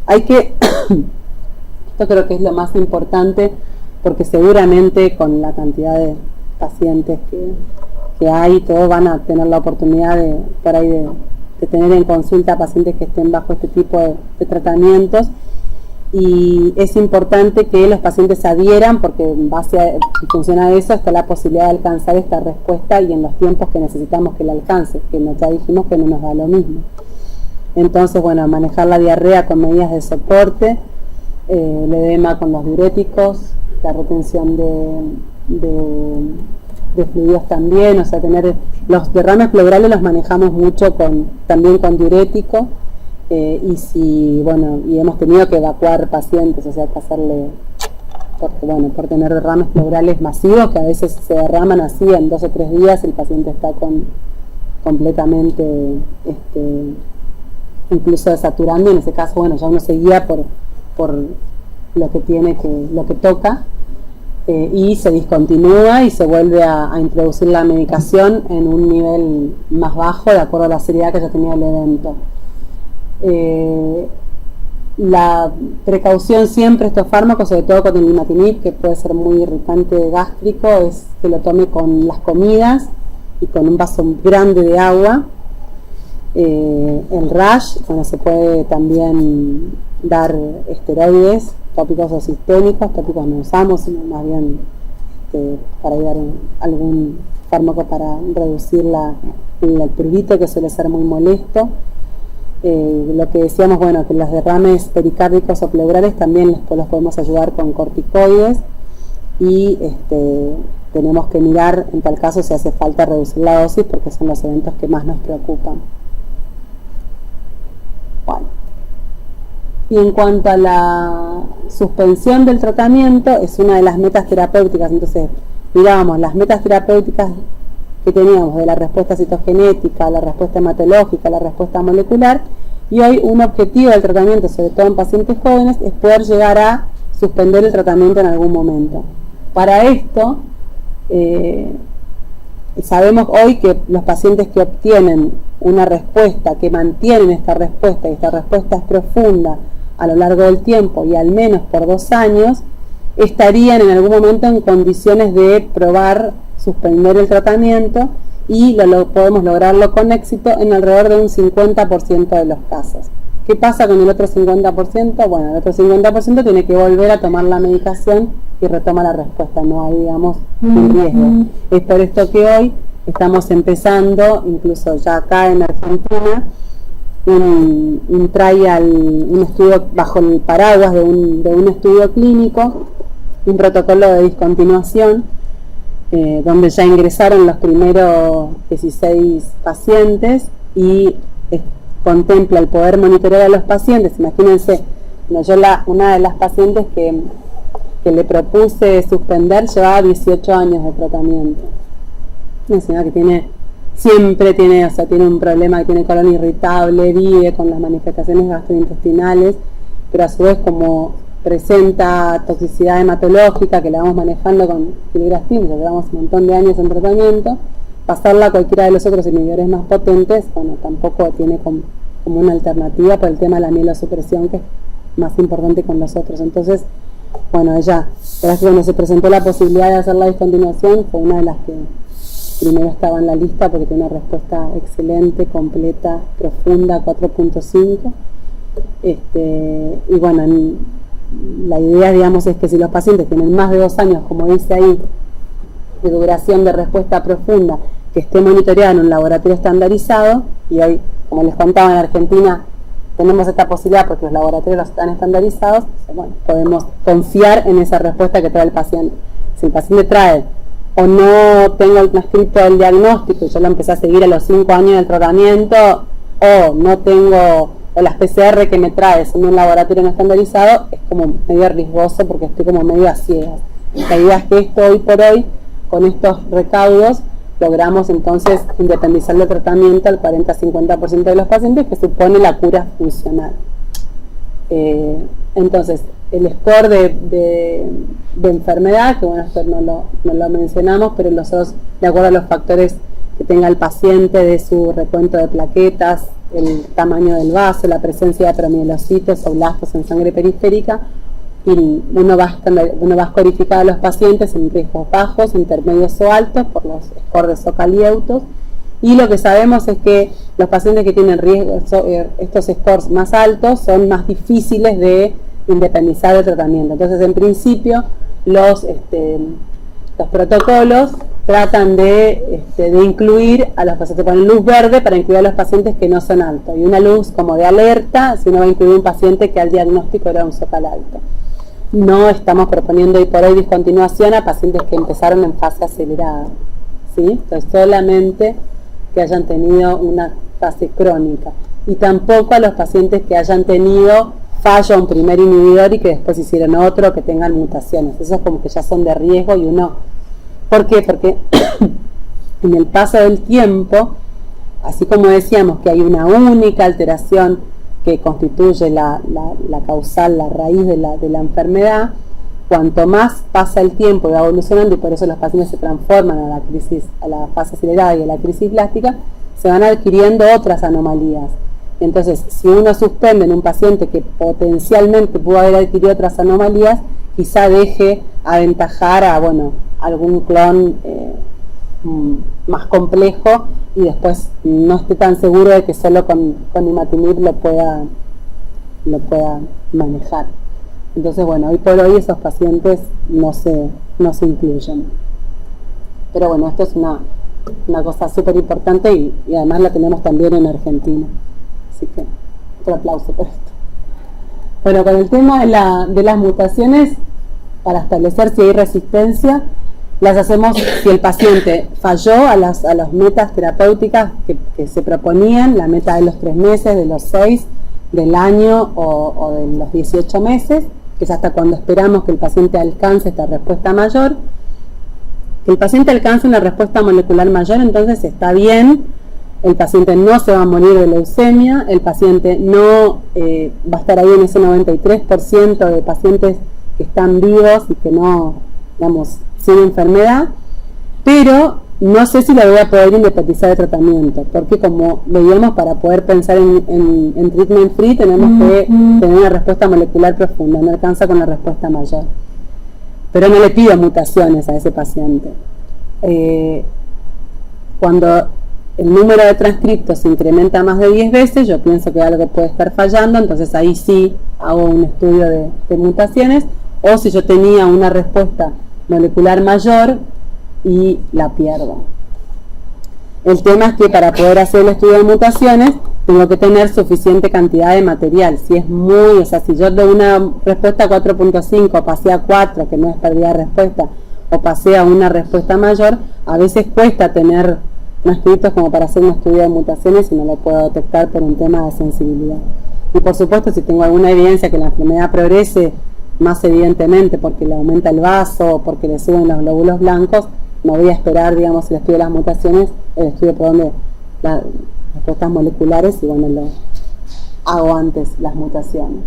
Esto creo que es lo más importante, porque seguramente con la cantidad de pacientes que hay, todos van a tener la oportunidad de tener en consulta pacientes que estén bajo este tipo de tratamientos, y es importante que los pacientes se adhieran, porque en función a eso está la posibilidad de alcanzar esta respuesta y en los tiempos que necesitamos que la alcance, que ya dijimos que no nos da lo mismo. Entonces, bueno, manejar la diarrea con medidas de soporte, el edema con los diuréticos, la retención de fluidos también, o sea, tener los derrames pleurales los manejamos mucho también con diurético, y hemos tenido que evacuar pacientes, o sea, que hacerle, por tener derrames pleurales masivos que a veces se derraman así en 2 o 3 días, el paciente está completamente incluso desaturando, y en ese caso, ya uno se guía por lo que toca, y se discontinúa y se vuelve a introducir la medicación en un nivel más bajo de acuerdo a la seriedad que ya tenía el evento. La precaución siempre, estos fármacos, sobre todo con el imatinib, que puede ser muy irritante gástrico, es que lo tome con las comidas y con un vaso grande de agua. El rash, se puede también dar esteroides tópicos o sistémicos. Tópicos no usamos, sino más bien para dar algún fármaco para reducir el prurito, que suele ser muy molesto. Lo que decíamos, que los derrames pericárdicos o pleurales también los podemos ayudar con corticoides, y tenemos que mirar en tal caso si hace falta reducir la dosis, porque son los eventos que más nos preocupan. Y en cuanto a la suspensión del tratamiento, es una de las metas terapéuticas. Entonces, mirábamos las metas terapéuticas que teníamos de la respuesta citogenética, la respuesta hematológica, la respuesta molecular, y hoy un objetivo del tratamiento, sobre todo en pacientes jóvenes, es poder llegar a suspender el tratamiento en algún momento. Para esto, sabemos hoy que los pacientes que obtienen una respuesta, que mantienen esta respuesta, y esta respuesta es profunda a lo largo del tiempo y al menos por 2 años, estarían en algún momento en condiciones de probar suspender el tratamiento, y podemos lograrlo con éxito en alrededor de un 50% de los casos. ¿Qué pasa con el otro 50%? El otro 50% tiene que volver a tomar la medicación y retoma la respuesta, no hay, un riesgo. Es por esto que hoy estamos empezando, incluso ya acá en Argentina, un trial, un estudio bajo el paraguas de un estudio clínico, un protocolo de discontinuación, donde ya ingresaron los primeros 16 pacientes, y contempla el poder monitorear a los pacientes. Imagínense, una de las pacientes que le propuse suspender llevaba 18 años de tratamiento. Una señora que siempre tiene un problema, que tiene colon irritable, vive con las manifestaciones gastrointestinales, pero a su vez, como presenta toxicidad hematológica, que la vamos manejando con filgrastim, ya llevamos un montón de años en tratamiento, pasarla a cualquiera de los otros inhibidores más potentes, tampoco tiene como una alternativa por el tema de la mielosupresión, que es más importante con los otros. Entonces, ella, cuando se presentó la posibilidad de hacer la discontinuación, fue una de las que primero estaba en la lista, porque tiene una respuesta excelente, completa, profunda, 4.5. La idea, es que si los pacientes tienen más de 2 años, como dice ahí, de duración de respuesta profunda, que esté monitoreado en un laboratorio estandarizado, y hoy, como les contaba, en Argentina tenemos esta posibilidad porque los laboratorios están estandarizados, podemos confiar en esa respuesta que trae el paciente. Si el paciente trae, o no tengo el transcripto del diagnóstico y yo lo empecé a seguir a los 5 años del tratamiento, o no tengo, o las PCR que me trae en un laboratorio no estandarizado, es como medio riesgoso porque estoy como medio a ciegas. La idea es que esto, hoy por hoy, con estos recaudos, logramos entonces independizar el tratamiento al 40-50% de los pacientes, que supone la cura funcional. Entonces, el score de enfermedad, que esto no lo mencionamos, pero nosotros, de acuerdo a los factores que tenga el paciente, de su recuento de plaquetas, el tamaño del vaso, la presencia de promielocitos o blastos en sangre periférica, y uno va a escorificar a los pacientes en riesgos bajos, intermedios o altos por los scores de Sokal y Eutos, y lo que sabemos es que los pacientes que tienen estos scores más altos son más difíciles de independizar del tratamiento. Entonces, en principio, los protocolos tratan de incluir a los pacientes, ponen luz verde para incluir a los pacientes que no son altos, y una luz como de alerta si uno va a incluir un paciente que al diagnóstico era un Sokal alto. no estamos proponiendo hoy por hoy discontinuación a pacientes que empezaron en fase acelerada, ¿sí? Entonces solamente que hayan tenido una fase crónica, y tampoco a los pacientes que hayan tenido fallo a un primer inhibidor y que después hicieron otro, que tengan mutaciones. Esos como que ya son de riesgo y uno... ¿Por qué? Porque en el paso del tiempo, así como decíamos que hay una única alteración que constituye la causal, la raíz de la enfermedad, cuanto más pasa el tiempo y va evolucionando, y por eso los pacientes se transforman a la fase acelerada y a la crisis blástica, se van adquiriendo otras anomalías. Entonces, si uno suspende en un paciente que potencialmente pudo haber adquirido otras anomalías, quizá deje aventajar a algún clon más complejo, y después no esté tan seguro de que solo con imatinib lo pueda manejar. Entonces, hoy por hoy esos pacientes no se incluyen. Pero esto es una cosa súper importante y además la tenemos también en Argentina. Así que otro aplauso por esto. Con el tema de las mutaciones, para establecer si hay resistencia, las hacemos si el paciente falló a las metas terapéuticas que se proponían, la meta de los 3 meses, de los 6, del año o de los 18 meses, que es hasta cuando esperamos que el paciente alcance esta respuesta mayor. Que el paciente alcance una respuesta molecular mayor, entonces está bien, el paciente no se va a morir de leucemia, el paciente no va a estar ahí en ese 93% de pacientes que están vivos y que no, sin enfermedad, pero no sé si la voy a poder independizar de tratamiento, porque como veíamos, para poder pensar en treatment free tenemos que tener una respuesta molecular profunda, no alcanza con la respuesta mayor. Pero no le pido mutaciones a ese paciente. Cuando el número de transcriptos se incrementa más de 10 veces, yo pienso que algo puede estar fallando, entonces ahí sí hago un estudio de mutaciones, o si yo tenía una respuesta molecular mayor y la pierdo. El tema es que para poder hacer el estudio de mutaciones tengo que tener suficiente cantidad de material. Si yo de una respuesta 4.5 pasé a 4, que no es pérdida de respuesta, o pasé a una respuesta mayor, a veces cuesta tener transcriptos como para hacer un estudio de mutaciones y no lo puedo detectar por un tema de sensibilidad. Y por supuesto, si tengo alguna evidencia que la enfermedad progrese, más evidentemente porque le aumenta el vaso o porque le suben los glóbulos blancos, no voy a esperar, el estudio de las mutaciones, el estudio de las respuestas moleculares, y lo hago antes las mutaciones.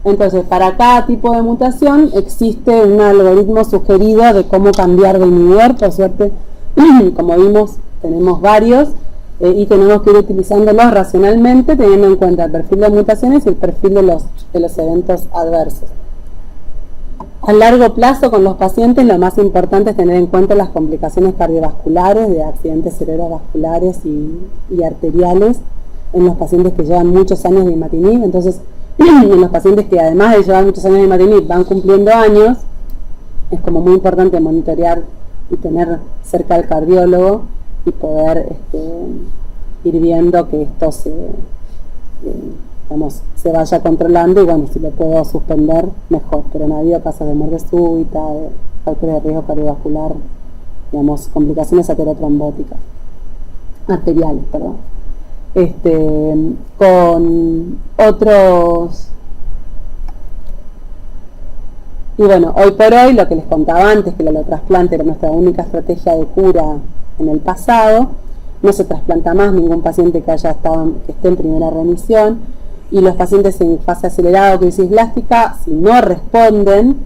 Entonces, para cada tipo de mutación existe un algoritmo sugerido de cómo cambiar de inhibidor. Por suerte, como vimos, tenemos varios y tenemos que ir utilizándolos racionalmente, teniendo en cuenta el perfil de mutaciones y el perfil de los eventos adversos. A largo plazo, con los pacientes, lo más importante es tener en cuenta las complicaciones cardiovasculares, de accidentes cerebrovasculares y arteriales en los pacientes que llevan muchos años de imatinib. Entonces, en los pacientes que además de llevar muchos años de imatinib van cumpliendo años, es como muy importante monitorear y tener cerca al cardiólogo y poder ir viendo que esto se vaya controlando, y si lo puedo suspender, mejor. Pero no ha habido casos de muerte súbita, de factores de riesgo cardiovascular, complicaciones arteriotrombóticas, arteriales, perdón. Con otros... Y hoy por hoy, lo que les contaba antes, que el alotrasplante era nuestra única estrategia de cura en el pasado, no se trasplanta más ningún paciente que esté en primera remisión, y los pacientes en fase acelerada o crisis blástica, si no responden,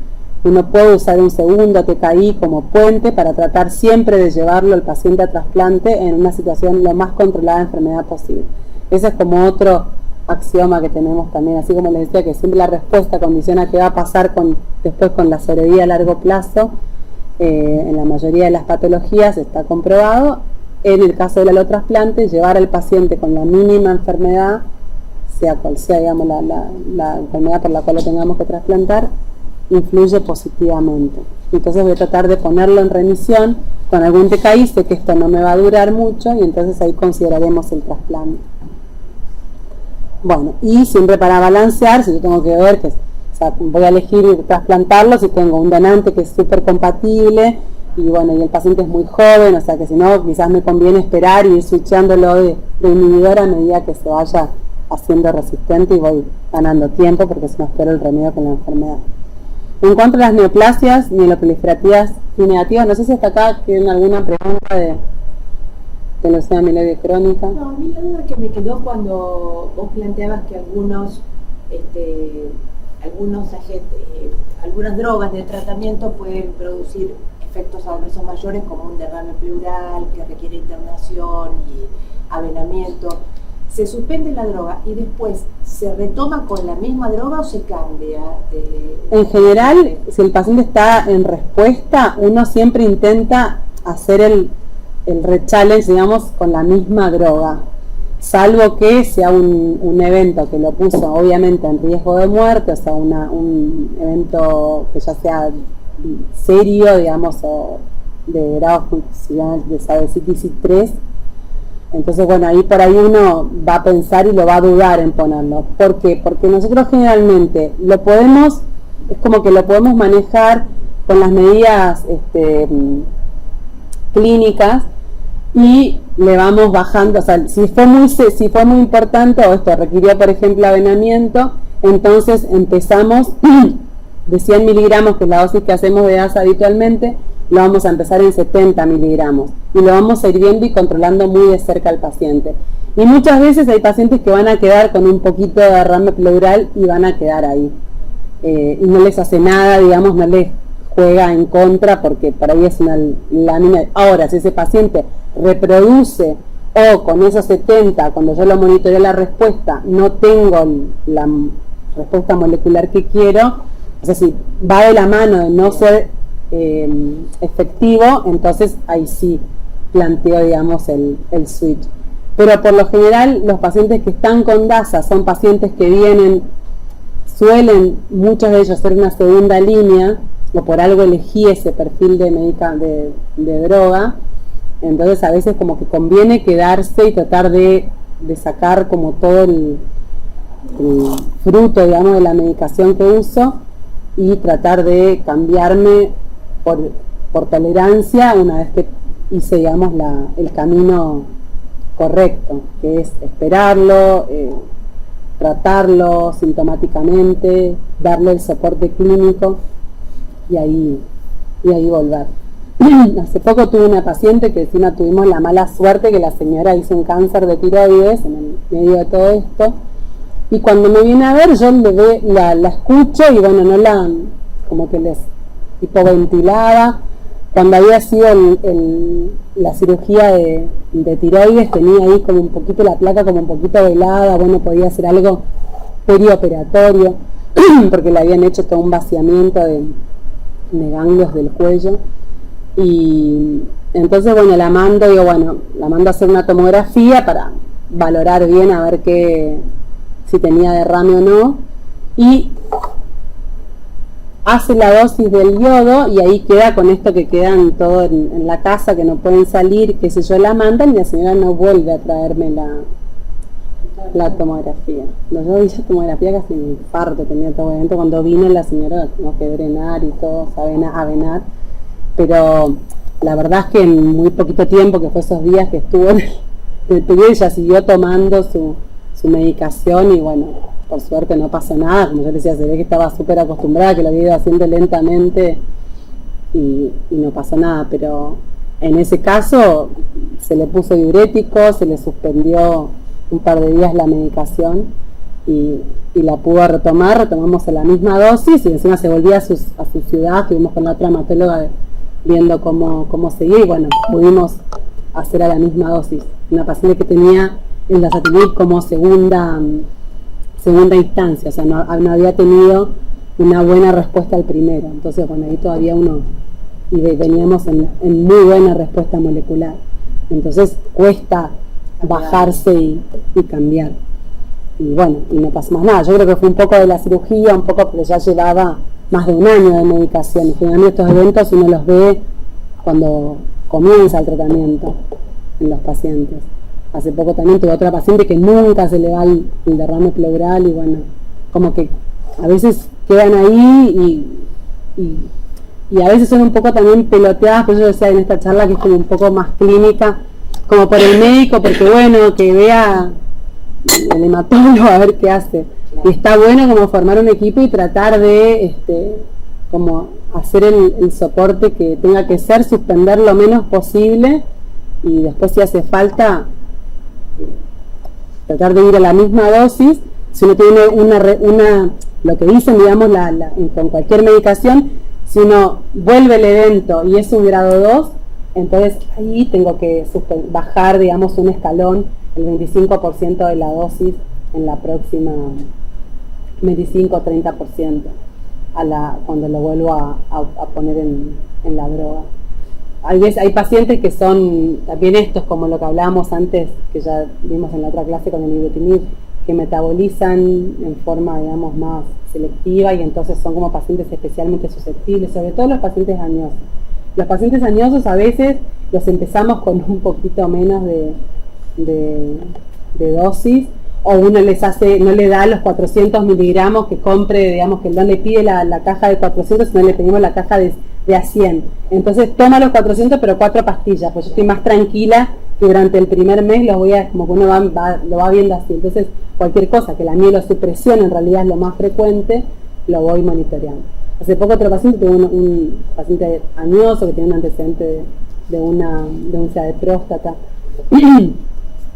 uno puede usar un segundo TKI como puente para tratar siempre de llevarlo al paciente a trasplante en una situación lo más controlada de enfermedad posible. Ese es como otro axioma que tenemos también, así como les decía que siempre la respuesta condiciona qué va a pasar después con la sobrevida a largo plazo. En la mayoría de las patologías está comprobado. En el caso del alotrasplante, llevar al paciente con la mínima enfermedad, sea cual sea la enfermedad por la cual lo tengamos que trasplantar, influye positivamente. Entonces voy a tratar de ponerlo en remisión con algún TKI, sé que esto no me va a durar mucho, y entonces ahí consideraremos el trasplante. Y siempre para balancear, si yo tengo que ver que sea, voy a elegir trasplantarlo si tengo un donante que es súper compatible y bueno, y el paciente es muy joven, o sea que si no, quizás me conviene esperar y ir switchándolo de inhibidor a medida que se vaya haciendo resistente y voy ganando tiempo porque si no espero el remedio con la enfermedad. En cuanto a las neoplasias mieloproliferativas negativas, no sé si hasta acá tienen alguna pregunta de leucemia mieloide crónica. No, a mí la duda que me quedó cuando vos planteabas que algunas drogas de tratamiento pueden producir efectos adversos mayores como un derrame pleural que requiere internación y avenamiento. ¿Se suspende la droga y después se retoma con la misma droga o se cambia? En general, si el paciente está en respuesta, uno siempre intenta hacer el rechallenge, digamos, con la misma droga, salvo que sea un evento que lo puso obviamente en riesgo de muerte, o sea, un evento que ya sea serio, digamos, o de grado funcional de Savecitis 3. Entonces, bueno, ahí por ahí uno va a pensar y lo va a dudar en ponerlo. ¿Por qué? Porque nosotros generalmente es como que lo podemos manejar con las medidas clínicas y le vamos bajando, o sea, si fue muy importante o esto requirió, por ejemplo, avenamiento, entonces empezamos de 100 miligramos, que es la dosis que hacemos de ASA habitualmente, lo vamos a empezar en 70 miligramos y lo vamos a ir viendo y controlando muy de cerca al paciente. Y muchas veces hay pacientes que van a quedar con un poquito de derrame pleural y van a quedar ahí. Y no les hace nada, digamos, no les juega en contra porque por ahí es una lámina. Ahora, si ese paciente reproduce o con esos 70, cuando yo lo monitoreo la respuesta, no tengo la respuesta molecular que quiero, o sea, si va de la mano de no ser efectivo, entonces ahí sí planteo, digamos, el switch. Pero por lo general los pacientes que están con DASA son pacientes que suelen muchos de ellos ser una segunda línea, o por algo elegí ese perfil de droga, entonces a veces como que conviene quedarse y tratar de sacar como todo el fruto, digamos, de la medicación que uso y tratar de cambiarme por tolerancia una vez que hice, digamos, el camino correcto, que es esperarlo, tratarlo sintomáticamente, darle el soporte clínico y ahí volver. Hace poco tuve una paciente que encima tuvimos la mala suerte que la señora hizo un cáncer de tiroides en el medio de todo esto, y cuando me viene a ver yo la escucho y bueno, como que les hipoventilaba. Cuando había sido la cirugía de tiroides tenía ahí como un poquito la placa como un poquito velada, bueno, podía hacer algo perioperatorio porque le habían hecho todo un vaciamiento de ganglios del cuello. Y entonces, bueno, la mando a hacer una tomografía para valorar bien a ver si tenía derrame o no, y hace la dosis del yodo y ahí queda con esto que quedan todo en la casa, que no pueden salir, qué sé yo, la mandan y la señora no vuelve a traerme la tomografía. Yo hice tomografía casi me infarto, tenía todo evento. Cuando vine la señora tuvo que drenar y todo, avenar, pero la verdad es que en muy poquito tiempo, que fue esos días que estuvo en el periodo, ella siguió tomando su medicación y bueno, por suerte no pasó nada. Como yo le decía, se ve que estaba súper acostumbrada, que lo había ido haciendo lentamente y no pasó nada, pero en ese caso se le puso diurético, se le suspendió un par de días la medicación y la pudo retomamos a la misma dosis y encima se volvía a su ciudad. Estuvimos con la otra hematóloga viendo cómo seguía y bueno, pudimos hacer a la misma dosis. Una paciente que tenía el dasatinib como segunda instancia, o sea, no había tenido una buena respuesta al primero. Entonces, bueno, ahí todavía veníamos en muy buena respuesta molecular. Entonces, cuesta bajarse y cambiar. Y bueno, y no pasó más nada. Yo creo que fue un poco de la cirugía, un poco porque ya llevaba más de un año de medicación. Y generalmente estos eventos uno los ve cuando comienza el tratamiento en los pacientes. Hace poco también tuve otra paciente que nunca se le va el derrame pleural y bueno, como que a veces quedan ahí y a veces son un poco también peloteadas, por eso yo decía en esta charla que es como un poco más clínica, como por el médico, porque bueno, que vea el hematólogo a ver qué hace. Y está bueno como formar un equipo y tratar de como hacer el soporte que tenga que ser, suspender lo menos posible y después si hace falta tratar de ir a la misma dosis. Si uno tiene una lo que dicen, digamos, con cualquier medicación, si uno vuelve el evento y es un grado 2, entonces ahí tengo que bajar, digamos, un escalón, el 25% de la dosis en la próxima 25-30% cuando lo vuelvo a poner en la droga. Hay pacientes que son también estos, como lo que hablábamos antes, que ya vimos en la otra clase con el ibrutinib, que metabolizan en forma, digamos, más selectiva y entonces son como pacientes especialmente susceptibles, sobre todo los pacientes añosos. Los pacientes añosos a veces los empezamos con un poquito menos de dosis, o uno no le da los 400 miligramos que compre, digamos que el don le pide la caja de 400, sino le pedimos la caja de a 100. Entonces toma los 400 pero 4 pastillas, pues yo estoy más tranquila que durante el primer mes como que uno lo va viendo así. Entonces cualquier cosa, que la mielosupresión en realidad es lo más frecuente, lo voy monitoreando. Hace poco otro paciente tuvo un paciente añoso que tenía un antecedente de una denuncia de próstata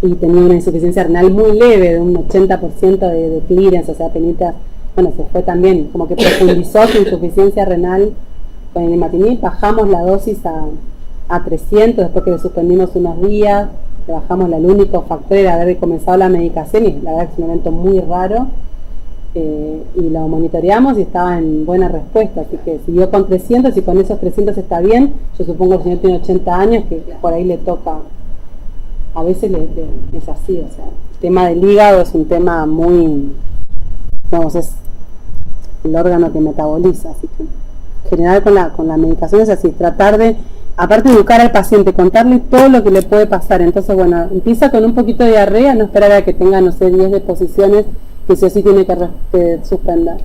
y tenía una insuficiencia renal muy leve, de un 80% de clearance, o sea, penitas, bueno, se fue también, como que profundizó su insuficiencia renal con el imatinib, bajamos la dosis a 300, después que le suspendimos unos días, le bajamos el único factor de haber comenzado la medicación, y la verdad que es un evento muy raro, y lo monitoreamos y estaba en buena respuesta, así que siguió con 300 y con esos 300 está bien. Yo supongo que el señor tiene 80 años, que por ahí le toca, a veces es así, o sea, el tema del hígado es un tema muy, vamos, es el órgano que metaboliza, así que en general con la medicación es así, tratar de, aparte de educar al paciente, contarle todo lo que le puede pasar. Entonces, bueno, empieza con un poquito de diarrea, no esperar a que tenga, no sé, 10 deposiciones, que sí o sí tiene que suspender.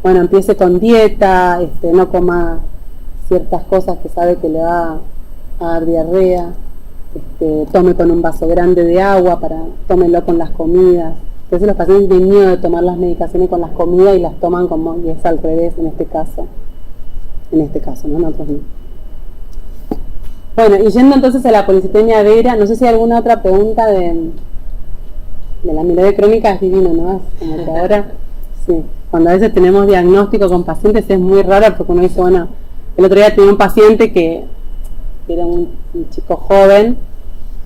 Bueno, empiece con dieta, no coma ciertas cosas que sabe que le va a dar diarrea, tome con un vaso grande de agua, tómelo con las comidas. Entonces los pacientes tienen miedo de tomar las medicaciones con las comidas y las toman y es al revés en este caso, ¿no? En otros no. Bueno, y yendo entonces a la policitemia vera, no sé si hay alguna otra pregunta de la amiloide crónica. Es divino, ¿no? Es como que ahora, sí, cuando a veces tenemos diagnóstico con pacientes es muy raro, porque uno dice, bueno, el otro día tenía un paciente que era un chico joven,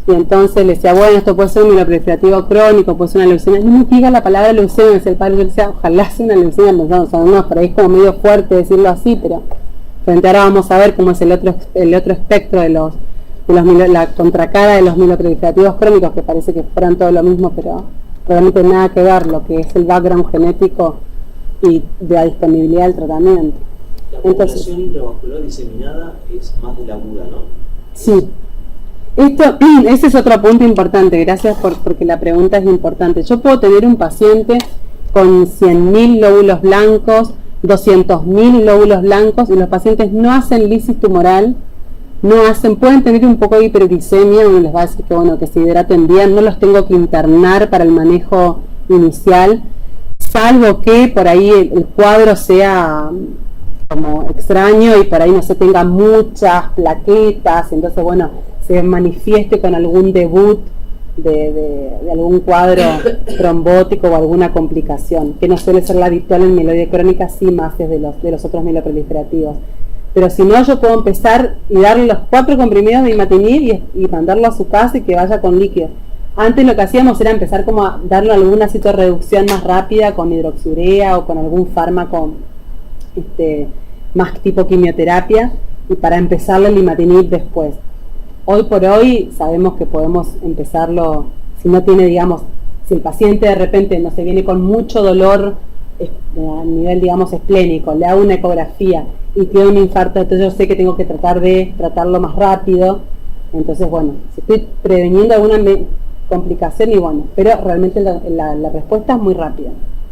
y entonces le decía, bueno, esto puede ser un mieloproliferativo crónico, puede ser una leucemia. No me diga la palabra leucemia, decía el padre. Yo le decía, ojalá sea una leucemia, pensando, o sea, no, por ahí es como medio fuerte decirlo así, pero frente ahora vamos a ver cómo es el otro espectro de la contracara de los mieloproliferativos crónicos, que parece que fueran todo lo mismo, pero realmente nada que ver lo que es el background genético y de la disponibilidad del tratamiento. La población intravascular diseminada es más de la aguda, ¿no? Sí. Ese es otro punto importante, gracias porque la pregunta es importante. Yo puedo tener un paciente con 100.000 lóbulos blancos, 200.000 lóbulos blancos, y los pacientes no hacen lisis tumoral, pueden tener un poco de hiperglicemia, uno les va a decir que bueno, que se hidraten bien, no los tengo que internar para el manejo inicial, salvo que por ahí el cuadro sea como extraño y por ahí no se tenga muchas plaquetas, entonces bueno, se manifieste con algún debut de algún cuadro trombótico o alguna complicación, que no suele ser la habitual en mieloide crónica, sí más es de los otros mieloproliferativos. Pero si no, yo puedo empezar y darle los 4 comprimidos de imatinib y mandarlo a su casa y que vaya con líquido. Antes lo que hacíamos era empezar como a darle alguna citorreducción más rápida con hidroxiurea o con algún fármaco más tipo quimioterapia, y para empezarle el imatinib después. Hoy por hoy sabemos que podemos empezarlo, si no tiene, digamos, si el paciente de repente no se viene con mucho dolor a nivel, digamos, esplénico, le hago una ecografía y tiene un infarto, entonces yo sé que tengo que tratarlo más rápido. Entonces, bueno, si estoy preveniendo alguna complicación, y bueno, pero realmente la respuesta es muy rápida.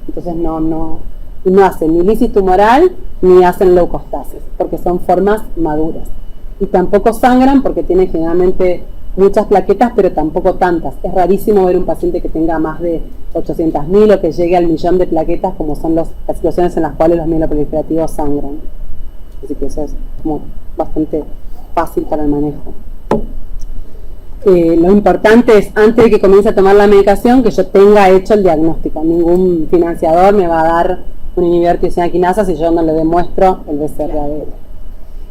Entonces no y no hacen ni lisis tumoral ni hacen leucostasis, porque son formas maduras. Y tampoco sangran porque tienen generalmente muchas plaquetas, pero tampoco tantas. Es rarísimo ver un paciente que tenga más de 800.000 o que llegue al 1.000.000 de plaquetas, como son las situaciones en las cuales los mieloproliferativos sangran. Así que eso es como bastante fácil para el manejo. Lo importante es, antes de que comience a tomar la medicación, que yo tenga hecho el diagnóstico. Ningún financiador me va a dar un inhibidor de tirosina quinasa si yo no le demuestro el BCR-ABL.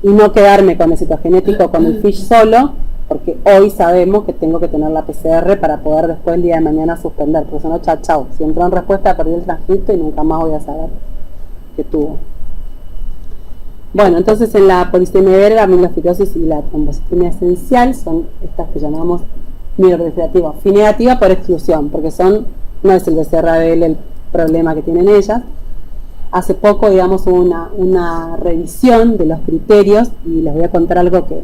Y no quedarme con el citogenético, con el FISH solo, porque hoy sabemos que tengo que tener la PCR para poder después el día de mañana suspender, porque si no, chao. Si entró en respuesta, perdí el transcripto y nunca más voy a saber qué tuvo. Bueno, entonces en la policistemia vera, la amilofilosis y la trombocitemia esencial son estas que llamamos mieloproliferativas. Phi negativa por exclusión, porque no es el BCR-ABL el problema que tienen ellas. Hace poco, digamos, hubo una revisión de los criterios y les voy a contar algo que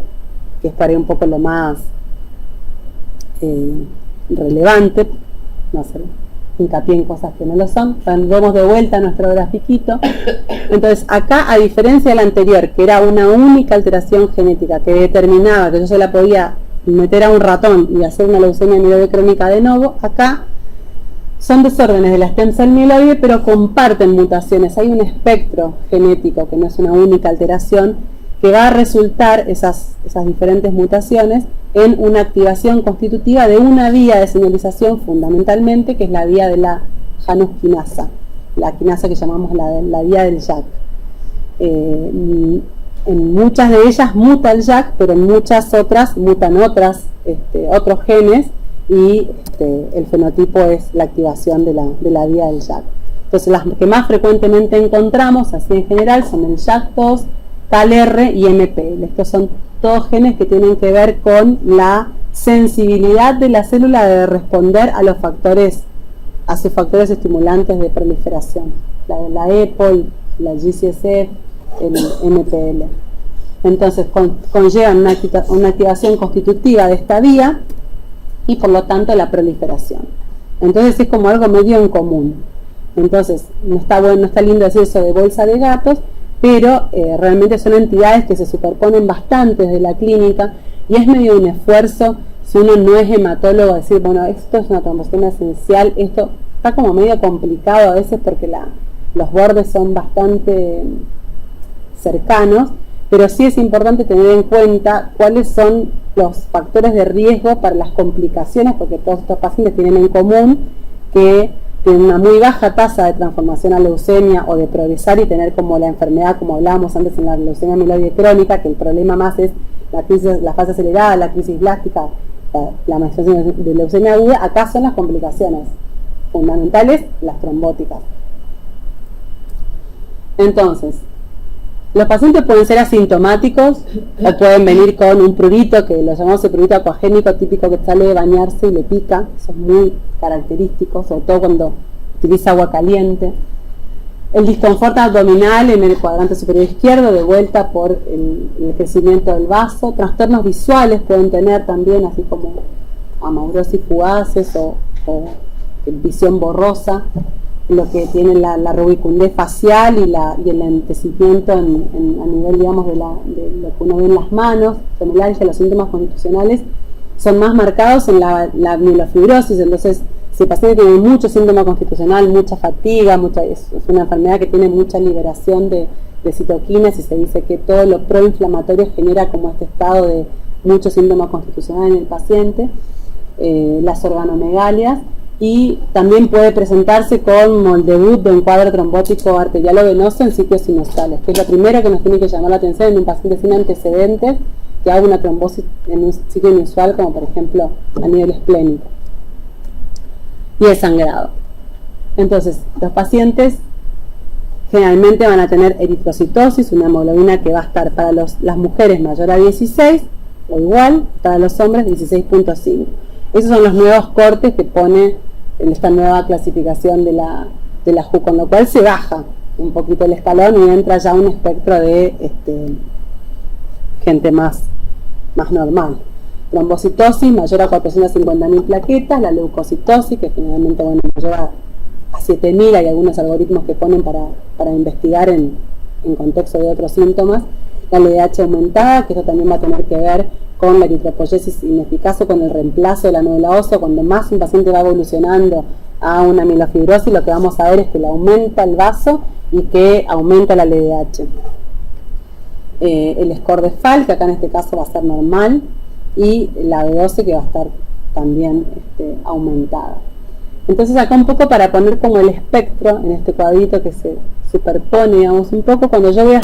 es para un poco lo más relevante, no hacer hincapié en cosas que no lo son. Vamos de vuelta a nuestro grafiquito. Entonces, acá, a diferencia del anterior, que era una única alteración genética que determinaba que yo se la podía meter a un ratón y hacer una leucemia mieloide crónica de nuevo, acá son desórdenes de la stem cell mieloide, pero comparten mutaciones. Hay un espectro genético, que no es una única alteración, que va a resultar esas diferentes mutaciones en una activación constitutiva de una vía de señalización fundamentalmente, que es la vía de la Janus quinasa, la quinasa que llamamos la vía del JAK. En muchas de ellas muta el JAK, pero en muchas otras mutan otros genes y el fenotipo es la activación de la vía del JAK. Entonces las que más frecuentemente encontramos, así en general, son el JAK2, TALR y MPL. Estos son todos genes que tienen que ver con la sensibilidad de la célula de responder a sus factores estimulantes de proliferación. La EPOL, la GCSF, el MPL. Entonces conllevan una activación constitutiva de esta vía y por lo tanto la proliferación. Entonces es como algo medio en común. Entonces no está lindo decir eso de bolsa de gatos, pero realmente son entidades que se superponen bastante desde la clínica y es medio un esfuerzo, si uno no es hematólogo, decir, bueno, esto es una trombocitemia esencial. Esto está como medio complicado a veces porque los bordes son bastante cercanos, pero sí es importante tener en cuenta cuáles son los factores de riesgo para las complicaciones, porque todos estos pacientes tienen en común que tienen una muy baja tasa de transformación a leucemia o de progresar y tener como la enfermedad, como hablábamos antes en la leucemia mieloide crónica, que el problema más es la fase acelerada, la crisis blástica, la manifestación de leucemia aguda. Acá son las complicaciones fundamentales, las trombóticas. Entonces, los pacientes pueden ser asintomáticos o pueden venir con un prurito, que lo llamamos el prurito acuagénico, típico que sale de bañarse y le pica. Eso es muy característico, sobre todo cuando utiliza agua caliente. El disconfort abdominal en el cuadrante superior izquierdo, de vuelta por el crecimiento del vaso. Trastornos visuales pueden tener también, así como amaurosis fugaces o visión borrosa, lo que tiene la rubicundez facial y el enlentecimiento a nivel, digamos, de lo que uno ve en las manos. Femelalgia, los síntomas constitucionales son más marcados en la mielofibrosis. Entonces, si el paciente tiene mucho síntoma constitucional, mucha fatiga, es una enfermedad que tiene mucha liberación de citoquinas, y se dice que todo lo proinflamatorio genera como este estado de mucho síntoma constitucional en el paciente. Las organomegalias, y también puede presentarse con el debut de un cuadro trombótico arterial o venoso en sitios sinusales, que es lo primero que nos tiene que llamar la atención en un paciente sin antecedentes que haga una trombosis en un sitio inusual, como por ejemplo a nivel esplénico. Y el sangrado. Entonces, los pacientes generalmente van a tener eritrocitosis, una hemoglobina que va a estar para las mujeres mayor a 16 o igual, para los hombres 16.5. Esos son los nuevos cortes que pone en esta nueva clasificación de la WHO, con lo cual se baja un poquito el escalón y entra ya un espectro de gente más normal. Trombocitosis mayor a 450.000 plaquetas, la leucocitosis, que generalmente mayor a 7000, hay algunos algoritmos que ponen para investigar en contexto de otros síntomas, la LDH aumentada, que eso también va a tener que ver con la eritropoyesis ineficaz o con el reemplazo de la médula ósea. Cuando más un paciente va evolucionando a una mielofibrosis, lo que vamos a ver es que le aumenta el vaso y que aumenta la LDH. El score de FAL, que acá en este caso va a ser normal, y la B12, que va a estar también aumentada. Entonces acá un poco para poner como el espectro en este cuadrito que se superpone, digamos, un poco, cuando yo voy a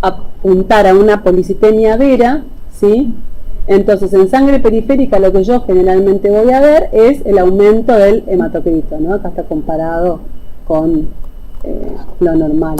apuntar a una policitemia vera, ¿sí? Entonces en sangre periférica lo que yo generalmente voy a ver es el aumento del hematocrito, ¿no? Acá está comparado con lo normal.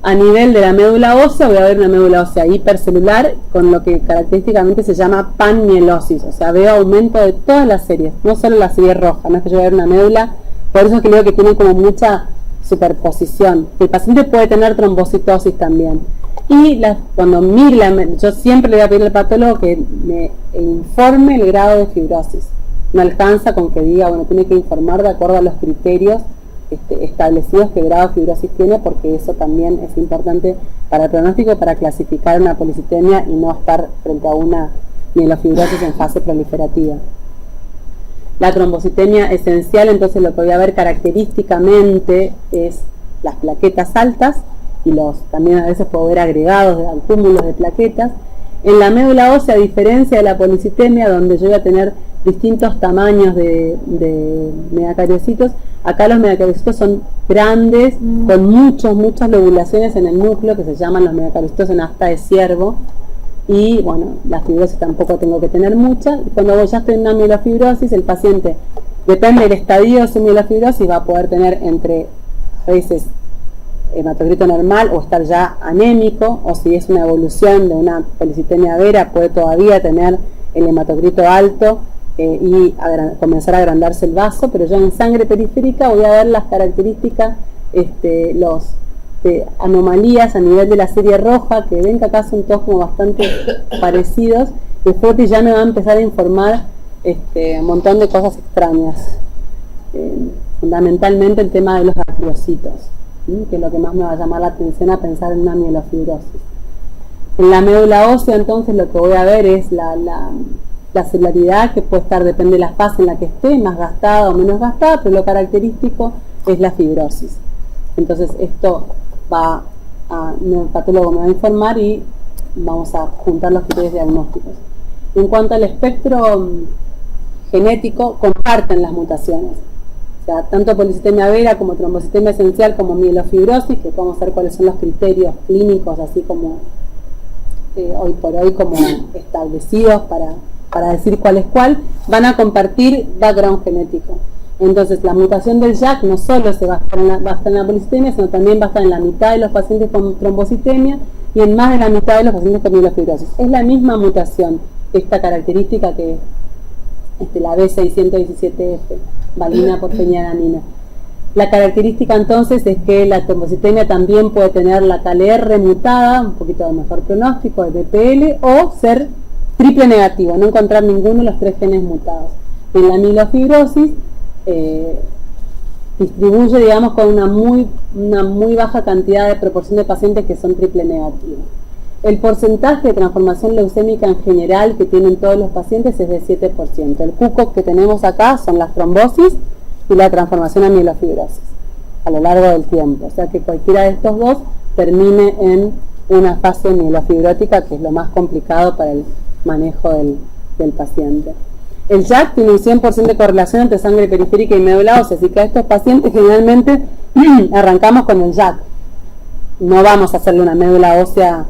A nivel de la médula ósea voy a ver una médula ósea hipercelular con lo que característicamente se llama panmielosis, o sea, veo aumento de todas las series, no solo la serie roja, no es que yo voy a ver una médula, por eso es que creo que tiene como mucha superposición. El paciente puede tener trombocitosis también. Y cuando mire, yo siempre le voy a pedir al patólogo que me informe el grado de fibrosis. No alcanza con que diga, bueno, tiene que informar de acuerdo a los criterios establecidos qué grado de fibrosis tiene, porque eso también es importante para el pronóstico, para clasificar una policitemia y no estar frente a una mielofibrosis en fase proliferativa. La trombocitemia esencial, entonces lo que voy a ver característicamente es las plaquetas altas, y también a veces puedo ver agregados de acúmulos de plaquetas. En la médula ósea, a diferencia de la policitemia, donde yo voy a tener distintos tamaños de megacariocitos, acá los megacariocitos son grandes, con muchas lobulaciones en el núcleo, que se llaman los megacariocitos en asta de ciervo, y bueno, la fibrosis tampoco tengo que tener mucha. Y cuando ya estoy en una mielofibrosis, el paciente, depende del estadio de su mielofibrosis, va a poder tener entre a veces hematocrito normal o estar ya anémico, o si es una evolución de una policitemia vera, puede todavía tener el hematocrito alto y comenzar a agrandarse el vaso. Pero yo en sangre periférica voy a ver las características, anomalías a nivel de la serie roja, que ven que acá son todos como bastante parecidos. El FOTI ya me va a empezar a informar un montón de cosas extrañas, fundamentalmente el tema de los gastriocitos, que es lo que más me va a llamar la atención a pensar en una mielofibrosis. En la médula ósea, entonces, lo que voy a ver es la celularidad, que puede estar, depende de la fase en la que esté, más gastada o menos gastada, pero lo característico es la fibrosis. Entonces esto el patólogo me va a informar y vamos a juntar los criterios diagnósticos. En cuanto al espectro genético, comparten las mutaciones. O sea, tanto policitemia vera como trombocitemia esencial como mielofibrosis, que vamos a ver cuáles son los criterios clínicos, así como hoy por hoy como establecidos para decir cuál es cuál, van a compartir background genético. Entonces la mutación del JAK no solo va a estar en la policitemia, sino también va a estar en la mitad de los pacientes con trombocitemia y en más de la mitad de los pacientes con mielofibrosis. Es la misma mutación, esta característica que la B617F, valina por fenilalanina. La característica entonces es que la trombocitemia también puede tener la KLR mutada, un poquito de mejor pronóstico, de DPL, o ser triple negativo, no encontrar ninguno de los tres genes mutados. En la mielofibrosis distribuye, digamos, con una muy baja cantidad de proporción de pacientes que son triple negativos. El porcentaje de transformación leucémica en general que tienen todos los pacientes es de 7%. El cuco que tenemos acá son las trombosis y la transformación a mielofibrosis a lo largo del tiempo. O sea que cualquiera de estos dos termine en una fase mielofibrótica, que es lo más complicado para el manejo del paciente. El JAK tiene un 100% de correlación entre sangre periférica y médula ósea, así que a estos pacientes generalmente arrancamos con el JAK. No vamos a hacerle una médula ósea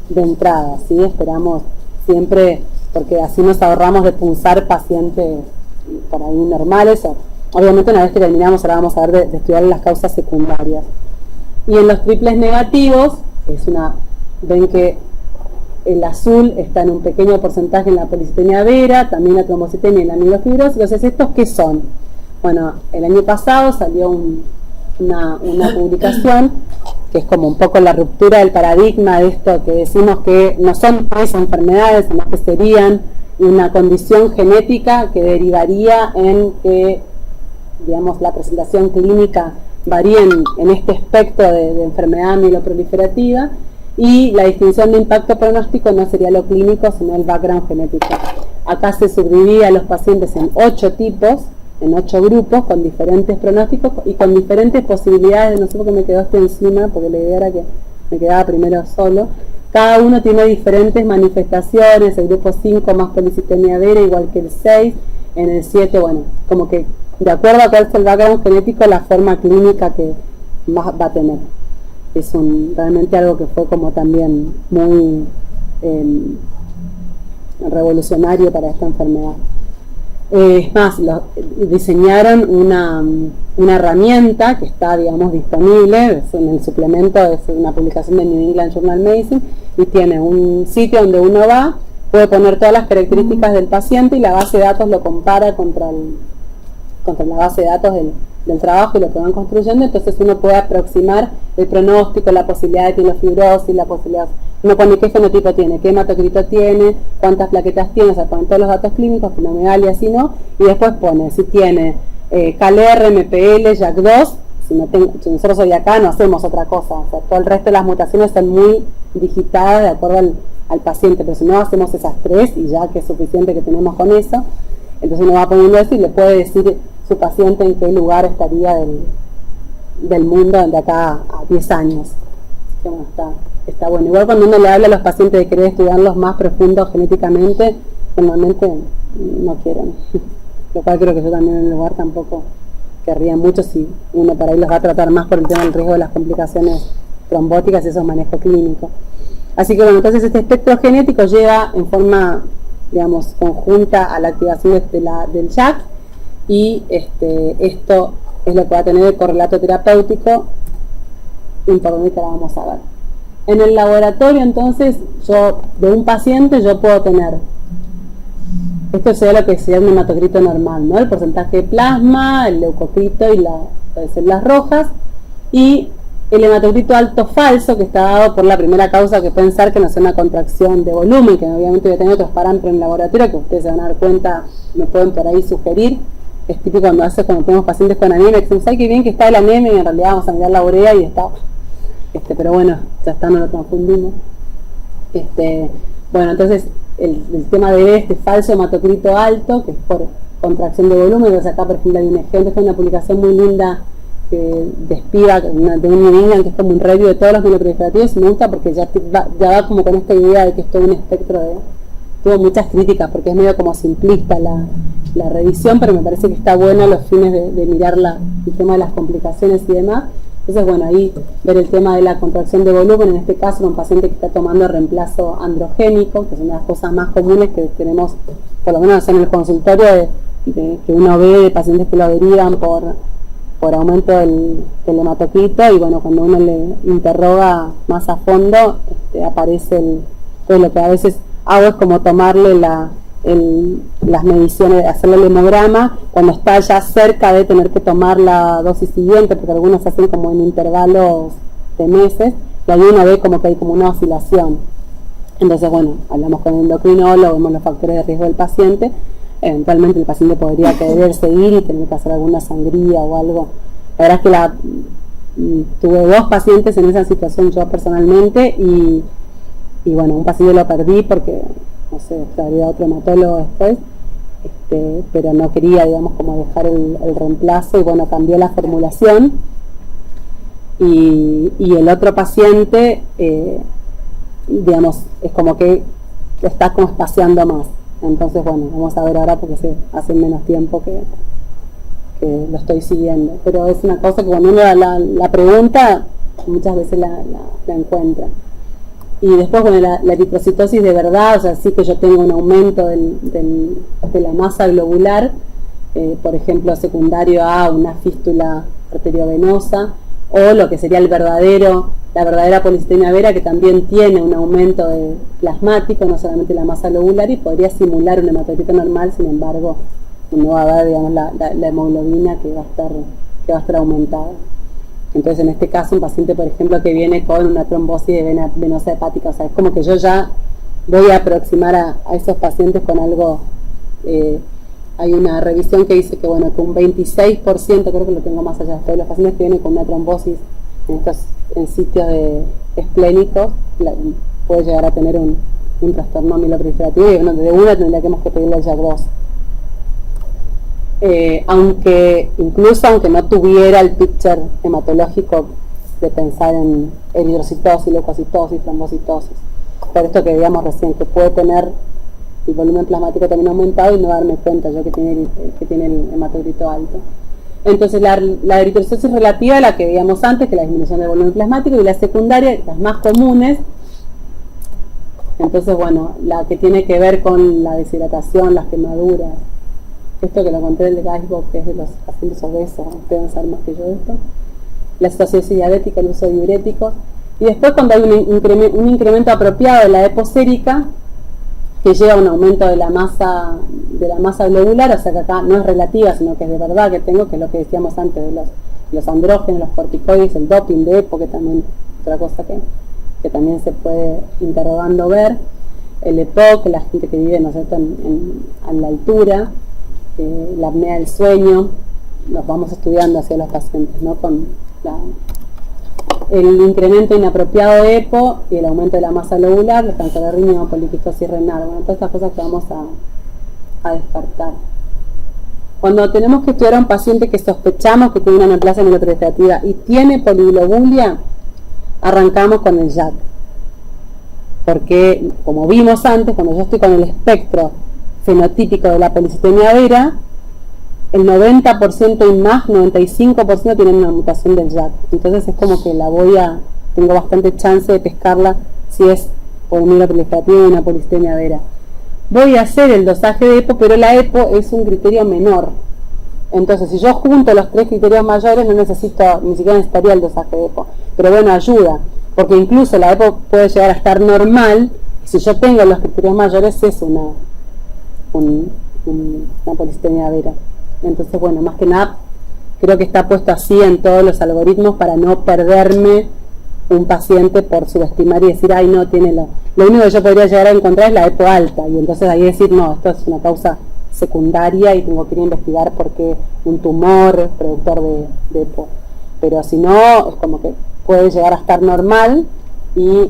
de entrada, ¿sí? Esperamos siempre, porque así nos ahorramos de punzar pacientes por ahí normales. Obviamente una vez que terminamos ahora vamos a ver de estudiar las causas secundarias. Y en los triples negativos, ven que el azul está en un pequeño porcentaje en la policitemia vera, también la trombocitemia y la mielofibrosis. Entonces, ¿estos qué son? Bueno, el año pasado salió una publicación que es como un poco la ruptura del paradigma de esto que decimos que no son tres enfermedades, sino que serían una condición genética que derivaría en que digamos, la presentación clínica varía en este espectro de enfermedad mieloproliferativa, y la distinción de impacto pronóstico no sería lo clínico, sino el background genético. Acá se subdivide a los pacientes en 8 tipos, en 8 grupos, con diferentes pronósticos y con diferentes posibilidades. No sé por qué me quedó este encima, porque la idea era que me quedaba primero solo. Cada uno tiene diferentes manifestaciones. El grupo 5 más policitemia vera, igual que el 6. En el 7, bueno, como que de acuerdo a cuál es el background genético, la forma clínica que más va a tener. Es realmente algo que fue como también muy revolucionario para esta enfermedad. Es más, diseñaron una herramienta que está, digamos, disponible, en el suplemento, es una publicación de New England Journal of Medicine, y tiene un sitio donde uno va, puede poner todas las características del paciente y la base de datos lo compara contra la base de datos del trabajo y lo que van construyendo. Entonces uno puede aproximar el pronóstico, la posibilidad de pielofibrosis, la posibilidad, uno pone qué fenotipo tiene, qué hematocrito tiene, cuántas plaquetas tiene, o sea, ponen todos los datos clínicos, fenomegalia, si no, y después pone si tiene CalR, MPL, JAK2. Si nosotros hoy acá no hacemos otra cosa, o sea, todo el resto de las mutaciones son muy digitadas de acuerdo al paciente, pero si no hacemos esas 3 y ya que es suficiente que tenemos con eso, entonces uno va poniendo eso y le puede decir su paciente en qué lugar estaría del mundo de acá a 10 años. Así que bueno, está bueno. Igual cuando uno le habla a los pacientes de querer estudiarlos más profundos genéticamente, normalmente no quieren. Lo cual creo que yo también en el lugar tampoco querría mucho si uno por ahí los va a tratar más por el tema del riesgo de las complicaciones trombóticas y esos manejos clínicos. Así que bueno, entonces este espectro genético lleva en forma, digamos, conjunta a la activación del JAK, y esto es lo que va a tener el correlato terapéutico importante que ahora vamos a ver. En el laboratorio, entonces, yo de un paciente yo puedo tener, esto sería lo que sería un hematocrito normal, ¿no? El porcentaje de plasma, el leucocrito y las células rojas, y el hematocrito alto falso, que está dado por la primera causa, que pensar que no es una contracción de volumen, que obviamente voy a tener otros parámetros en el laboratorio que ustedes se van a dar cuenta, me pueden por ahí sugerir. Es típico cuando tenemos pacientes con anemia, que dicen, ¿sabes qué bien que está la anemia? Y en realidad vamos a mirar la urea y está, pero bueno, ya está, no lo confundimos. Bueno, entonces el tema de este falso hematocrito alto, que es por contracción de volumen. Entonces acá, por ejemplo, hay un ejemplo, esta es una publicación muy linda de Spiva, de un New England, que es como un review de todos los mieloproliferativos, y me gusta porque ya va como con esta idea de que es todo un espectro tuvo muchas críticas porque es medio como simplista la revisión, pero me parece que está bueno a los fines de mirar el tema de las complicaciones y demás. Entonces, bueno, ahí ver el tema de la contracción de volumen, en este caso un paciente que está tomando reemplazo androgénico, que es una de las cosas más comunes que tenemos, por lo menos en el consultorio, que uno ve de pacientes que lo derivan por aumento del hematocrito, y bueno, cuando uno le interroga más a fondo, aparece pues lo que a veces hago es como tomarle las mediciones, hacerle el hemograma cuando está ya cerca de tener que tomar la dosis siguiente, porque algunos se hacen como en intervalos de meses, y ahí uno ve como que hay como una oscilación. Entonces, bueno, hablamos con el endocrinólogo, vemos los factores de riesgo del paciente. Eventualmente el paciente podría querer seguir y tener que hacer alguna sangría o algo. La verdad es que tuve 2 pacientes en esa situación yo personalmente, y bueno, un paciente lo perdí porque, no sé, habría otro hematólogo después, pero no quería, digamos, como dejar el reemplazo, y bueno, cambió la formulación, y el otro paciente, digamos, es como que está como espaciando más. Entonces, bueno, vamos a ver ahora porque hace menos tiempo que lo estoy siguiendo, pero es una cosa que cuando uno la pregunta, muchas veces la encuentra. Y después, bueno, la eritrocitosis de verdad, o sea, sí que yo tengo un aumento de la masa globular, por ejemplo, secundario a una fístula arteriovenosa, o lo que sería la verdadera policitemia vera, que también tiene un aumento de plasmático, no solamente la masa globular, y podría simular un hematocrito normal. Sin embargo, no va a haber, digamos, la hemoglobina que va a estar aumentada. Entonces, en este caso, un paciente, por ejemplo, que viene con una trombosis de vena venosa hepática, o sea, es como que yo ya voy a aproximar a esos pacientes con algo hay una revisión que dice que bueno, que un 26%, creo que lo tengo más allá, de los pacientes que vienen con una trombosis en sitios esplénicos puede llegar a tener un trastorno mieloproliferativo, y bueno, de una tendríamos que pedirle el JAK2. Incluso aunque no tuviera el picture hematológico de pensar en eritrocitosis, leucocitosis, trombocitosis. Por esto que veíamos recién, que puede tener el volumen plasmático también aumentado y no darme cuenta yo que tiene el hematocrito alto. Entonces la eritrocitosis relativa, la que veíamos antes, que la disminución del volumen plasmático, y la secundaria, las más comunes. Entonces bueno, la que tiene que ver con la deshidratación, las quemaduras, esto que lo conté del Geisbock, que es de los pacientes obesos, ustedes saben más que yo esto, la acidosis diabética, el uso de diuréticos, y después cuando hay un incremento apropiado de la EPO sérica, que lleva a un aumento de la masa globular, o sea que acá no es relativa, sino que es de verdad que tengo, que es lo que decíamos antes de los andrógenos, los corticoides, el doping de EPO, que también otra cosa que también se puede interrogando ver, el EPOC, la gente que vive, ¿no es cierto?, a la altura, la apnea del sueño, los vamos estudiando hacia los pacientes, ¿no?, con el incremento inapropiado de EPO y el aumento de la masa globular, el cáncer de riñón, poliquistosis renal, bueno, todas estas cosas que vamos a descartar. Cuando tenemos que estudiar a un paciente que sospechamos que tiene una neoplasia mieloproliferativa y tiene poliglobulia, arrancamos con el JAK, porque como vimos antes, cuando yo estoy con el espectro fenotípico de la policitemia vera, el 90% y más, 95% tienen una mutación del JAK. Entonces es como que tengo bastante chance de pescarla si es por un mieloproliferativo y una policitemia vera. Voy a hacer el dosaje de EPO, pero la EPO es un criterio menor. Entonces si yo junto los tres criterios mayores, ni siquiera necesitaría el dosaje de EPO. Pero bueno, ayuda, porque incluso la EPO puede llegar a estar normal, y si yo tengo los criterios mayores es una policitemia vera. Entonces, bueno, más que nada, creo que está puesto así en todos los algoritmos para no perderme un paciente por subestimar y decir, ay, no, tiene lo único que yo podría llegar a encontrar es la EPO alta, y entonces ahí decir, no, esto es una causa secundaria y tengo que ir a investigar por qué un tumor productor de EPO. Pero si no, es como que puede llegar a estar normal y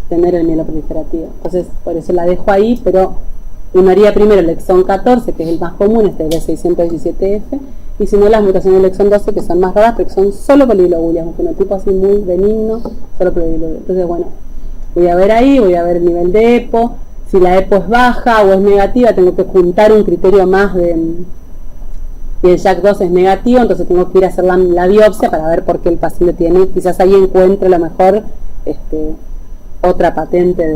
tener el mieloproliferativo. Entonces, por eso la dejo ahí, pero uno haría primero el exón 14, que es el más común, este es el B617F, y si no las mutaciones del exón 12, que son más raras, porque son solo poliglobulias, un fenotipo así muy benigno, solo poliglobulias. Entonces, bueno, voy a ver ahí, voy a ver el nivel de EPO, si la EPO es baja o es negativa, tengo que juntar un criterio más y el JAK2 es negativo, entonces tengo que ir a hacer la biopsia para ver por qué el paciente tiene, quizás ahí encuentre a lo mejor otra patente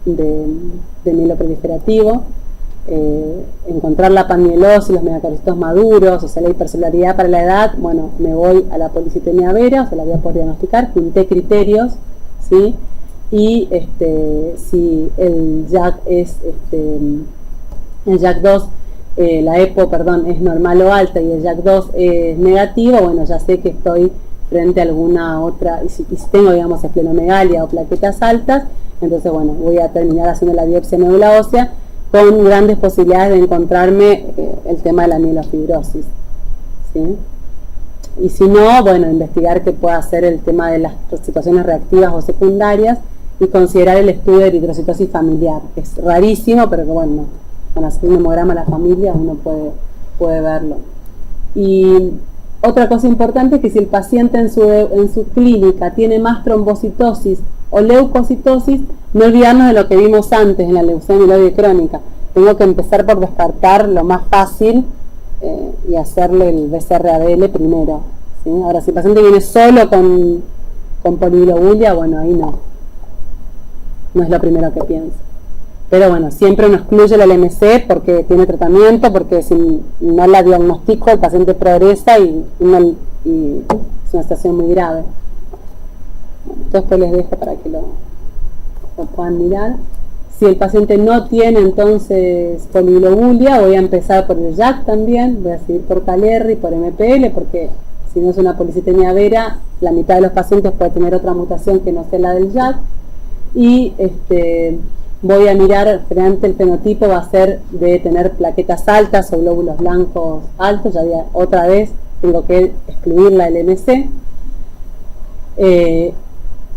de mieloproliferativo, encontrar la panmielosis, los megacarcitos maduros, o sea, la hipercelularidad para la edad, bueno, me voy a la policitemia vera, o sea, la voy a poder diagnosticar, junté criterios, ¿sí? Y si el JAK es el JAK2, la EPO, perdón, es normal o alta y el JAK2 es negativo, bueno, ya sé que estoy frente a alguna otra, y si tengo, digamos, esplenomegalia o plaquetas altas, entonces, bueno, voy a terminar haciendo la biopsia médula ósea con grandes posibilidades de encontrarme el tema de la mielofibrosis, ¿sí? Y si no, bueno, investigar qué puede hacer el tema de las situaciones reactivas o secundarias y considerar el estudio de eritrocitosis familiar, que es rarísimo, pero que bueno, con hacer un hemograma a la familia uno puede verlo. Y otra cosa importante es que si el paciente en su clínica tiene más trombocitosis o leucocitosis, no olvidarnos de lo que vimos antes en la leucemia mieloide crónica. Tengo que empezar por descartar lo más fácil y hacerle el BCR-ABL primero, ¿sí? Ahora, si el paciente viene solo con poliglobulia, bueno, ahí no es lo primero que pienso. Pero bueno, siempre uno excluye el LMC porque tiene tratamiento, porque si no la diagnostico el paciente progresa y es una situación muy grave. Bueno, después les dejo para que lo puedan mirar. Si el paciente no tiene entonces poliglobulia, voy a empezar por el JAK también, voy a seguir por Calerri, por MPL, porque si no es una policitemia vera, la mitad de los pacientes puede tener otra mutación que no sea la del JAK. Y voy a mirar, frente el fenotipo va a ser de tener plaquetas altas o glóbulos blancos altos, ya había, otra vez tengo que excluir la LMC.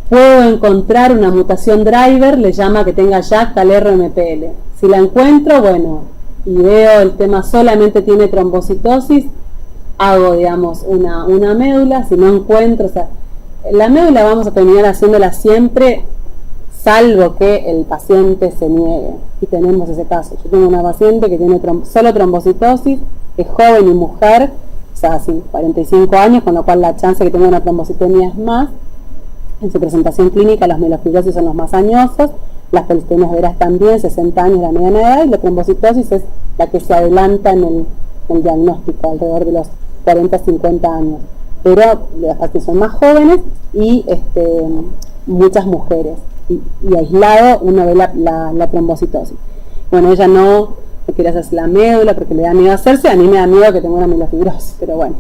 Puedo encontrar una mutación driver, le llama que tenga JAK al RMPL. Si la encuentro, bueno, y veo el tema solamente tiene trombocitosis, hago, digamos, una médula. Si no encuentro, o sea, la médula vamos a terminar haciéndola siempre, salvo que el paciente se niegue. Y tenemos ese caso. Yo tengo una paciente que tiene solo trombocitosis, es joven y mujer, o sea, así, 45 años, con lo cual la chance de que tenga una trombocitemia es más. En su presentación clínica, las mielofibrosis son los más añosos, las policitemias veras también, 60 años la mediana edad, y la trombocitosis es la que se adelanta en el diagnóstico, alrededor de los 40-50 años. Pero las pacientes son más jóvenes y muchas mujeres. Y aislado uno ve la trombocitosis. Bueno, ella no quiere hacerse la médula porque le da miedo hacerse, a mí me da miedo que tenga una mielofibrosis, pero bueno.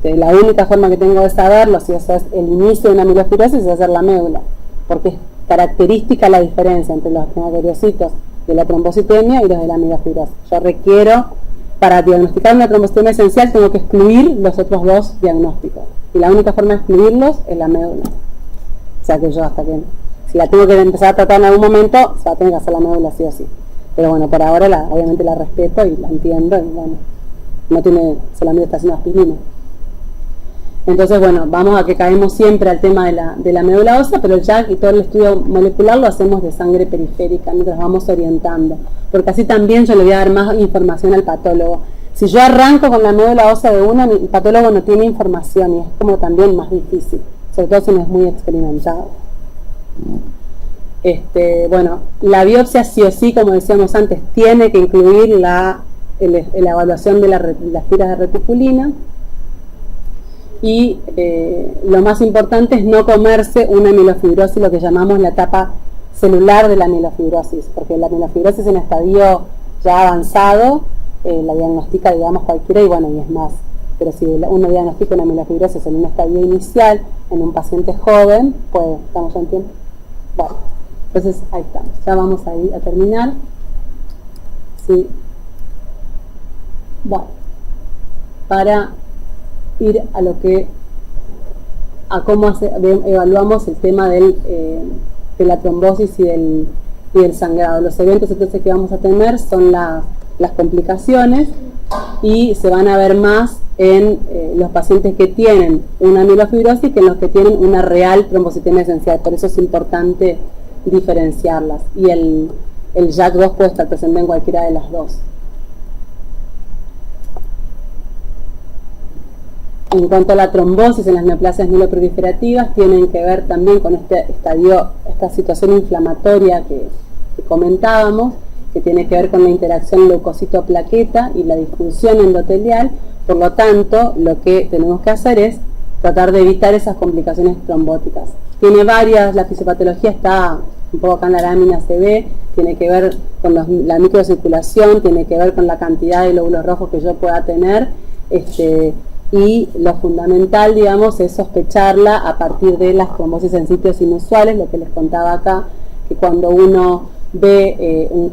La única forma que tengo de saberlo, si eso es el inicio de una mielofibrosis, es hacer la médula, porque es característica la diferencia entre los hemocoriocitos de la trombocitemia y los de la mielofibrosis. Yo requiero, para diagnosticar una trombocitemia esencial, tengo que excluir los otros dos diagnósticos, y la única forma de excluirlos es la médula. O sea que yo hasta que, si la tengo que empezar a tratar en algún momento, se va a tener que hacer la médula sí o sí. Pero bueno, por ahora obviamente la respeto y la entiendo, y bueno, no tiene, solamente está haciendo aspirina. Entonces, bueno, vamos a que caemos siempre al tema de la médula ósea, pero el JAK y todo el estudio molecular lo hacemos de sangre periférica, mientras vamos orientando, porque así también yo le voy a dar más información al patólogo. Si yo arranco con la médula ósea de una, el patólogo no tiene información y es como también más difícil, sobre todo si no es muy experimentado. Bueno, la biopsia sí o sí, como decíamos antes, tiene que incluir la evaluación de las tiras de reticulina. Y lo más importante es no comerse una mielofibrosis, lo que llamamos la etapa celular de la mielofibrosis, porque la mielofibrosis en estadio ya avanzado la diagnostica, digamos, cualquiera, y bueno, y es más. Pero si uno diagnostica una mielofibrosis en un estadio inicial, en un paciente joven, pues, ¿estamos en tiempo? Bueno, entonces ahí estamos, ya vamos a ir a terminar. Sí. Bueno, para ir a cómo evaluamos el tema de la trombosis y del sangrado. Los eventos entonces que vamos a tener son las complicaciones, y se van a ver más en los pacientes que tienen una mielofibrosis que en los que tienen una real trombocitemia esencial. Por eso es importante diferenciarlas, y el JAK2 puede estar presente en cualquiera de las dos. En cuanto a la trombosis en las neoplasias mieloproliferativas, tienen que ver también con esta situación inflamatoria que comentábamos, que tiene que ver con la interacción leucocito-plaqueta y la disfunción endotelial. Por lo tanto, lo que tenemos que hacer es tratar de evitar esas complicaciones trombóticas. Tiene varias, la fisiopatología está un poco acá en la lámina, se ve, tiene que ver con la microcirculación, tiene que ver con la cantidad de glóbulos rojos que yo pueda tener, y lo fundamental, digamos, es sospecharla a partir de las trombosis en sitios inusuales, lo que les contaba acá, que cuando uno ve un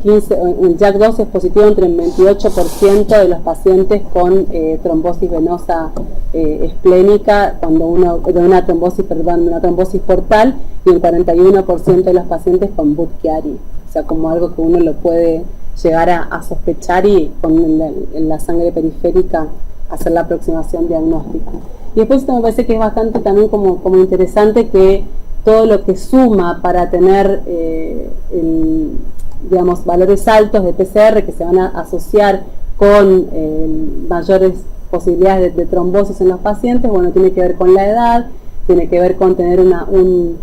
JAK2 es positivo entre el 28% de los pacientes con trombosis venosa esplénica, una trombosis portal, y el 41% de los pacientes con Budd-Chiari, o sea, como algo que uno lo puede llegar a sospechar, y con la sangre periférica hacer la aproximación diagnóstica. Y después me parece que es bastante también como interesante que todo lo que suma para tener digamos, valores altos de PCR que se van a asociar con mayores posibilidades de trombosis en los pacientes, bueno, tiene que ver con la edad, tiene que ver con tener un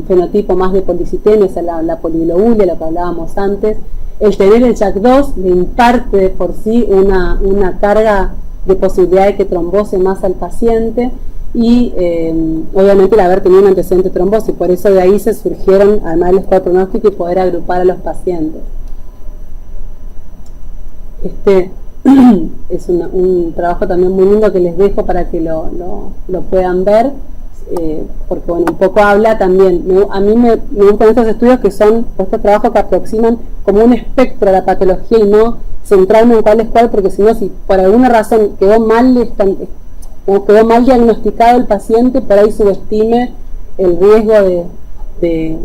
fenotipo más de policitemia, o sea, la poliglobulia, lo que hablábamos antes. El tener el JAK2 le imparte de por sí una carga de posibilidad de que trombose más al paciente, y obviamente el haber tenido un antecedente de trombosis. Por eso de ahí se surgieron, además del escuadro pronóstico, y poder agrupar a los pacientes. Es un trabajo también muy lindo que les dejo para que lo puedan ver. porque bueno, un poco habla también, a mí me gustan estos estudios que son, estos trabajos que aproximan como un espectro a la patología y no centrarme en cuál es cuál, porque si no, si por alguna razón quedó mal diagnosticado el paciente, por ahí subestime el riesgo de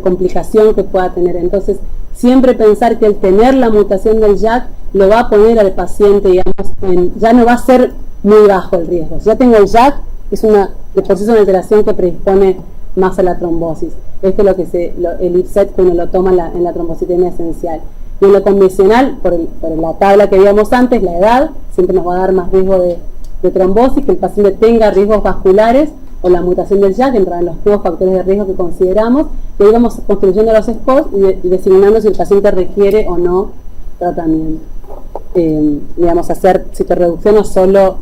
complicación que pueda tener. Entonces, siempre pensar que el tener la mutación del JAK lo va a poner al paciente, digamos, ya no va a ser muy bajo el riesgo. Si ya tengo el JAK, de por sí es una alteración que predispone más a la trombosis. Esto es lo que el IPSET que uno lo toma en la trombocitemia esencial. Y en lo convencional, por la tabla que veíamos antes, la edad siempre nos va a dar más riesgo de trombosis, que el paciente tenga riesgos vasculares o la mutación del JAK, entran en los nuevos factores de riesgo que consideramos, y ahí vamos construyendo los scores y designando si el paciente requiere o no tratamiento. Digamos, hacer citorreducción o solo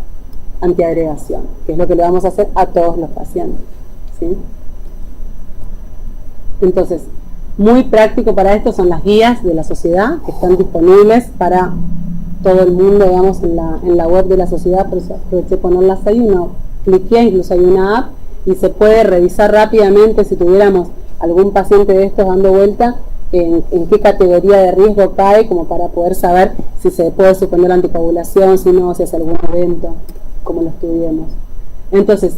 antiagregación, que es lo que le vamos a hacer a todos los pacientes, ¿sí? Entonces, muy práctico para esto son las guías de la sociedad que están disponibles para todo el mundo, digamos, en la web de la sociedad, por eso aproveché ponerlas ahí, uno cliquea, incluso hay una app y se puede revisar rápidamente si tuviéramos algún paciente de estos dando vuelta en qué categoría de riesgo cae, como para poder saber si se puede suspender la anticoagulación, si no, si es algún evento, como lo estudiemos. Entonces,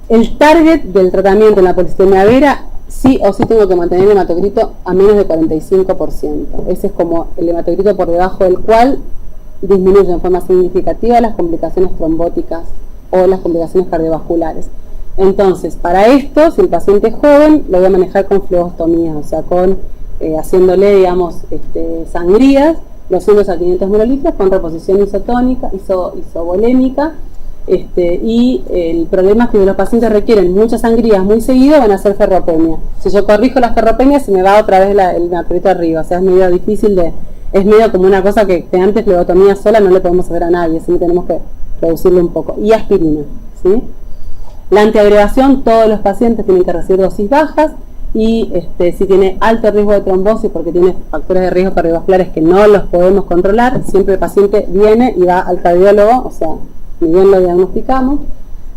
el target del tratamiento en la polistemia vera, sí o sí tengo que mantener el hematocrito a menos de 45%. Ese es como el hematocrito por debajo del cual disminuye en forma significativa las complicaciones trombóticas o las complicaciones cardiovasculares. Entonces, para esto, si el paciente es joven, lo voy a manejar con flebostomía, o sea, haciéndole, digamos, sangrías, los 100 a 500 mililitros con reposición isotónica, isovolémica, y el problema es que los pacientes requieren muchas sangrías muy seguido, van a hacer ferropenia. Si yo corrijo la ferropenia, se me va otra vez el hematocrito arriba, o sea, es medio difícil es medio como una cosa que antes flebotomía sola no le podemos hacer a nadie, así que tenemos que reducirle un poco. Y aspirina, ¿sí? La antiagregación, todos los pacientes tienen que recibir dosis bajas, y si tiene alto riesgo de trombosis porque tiene factores de riesgo cardiovasculares que no los podemos controlar, siempre el paciente viene y va al cardiólogo, o sea, ni bien lo diagnosticamos,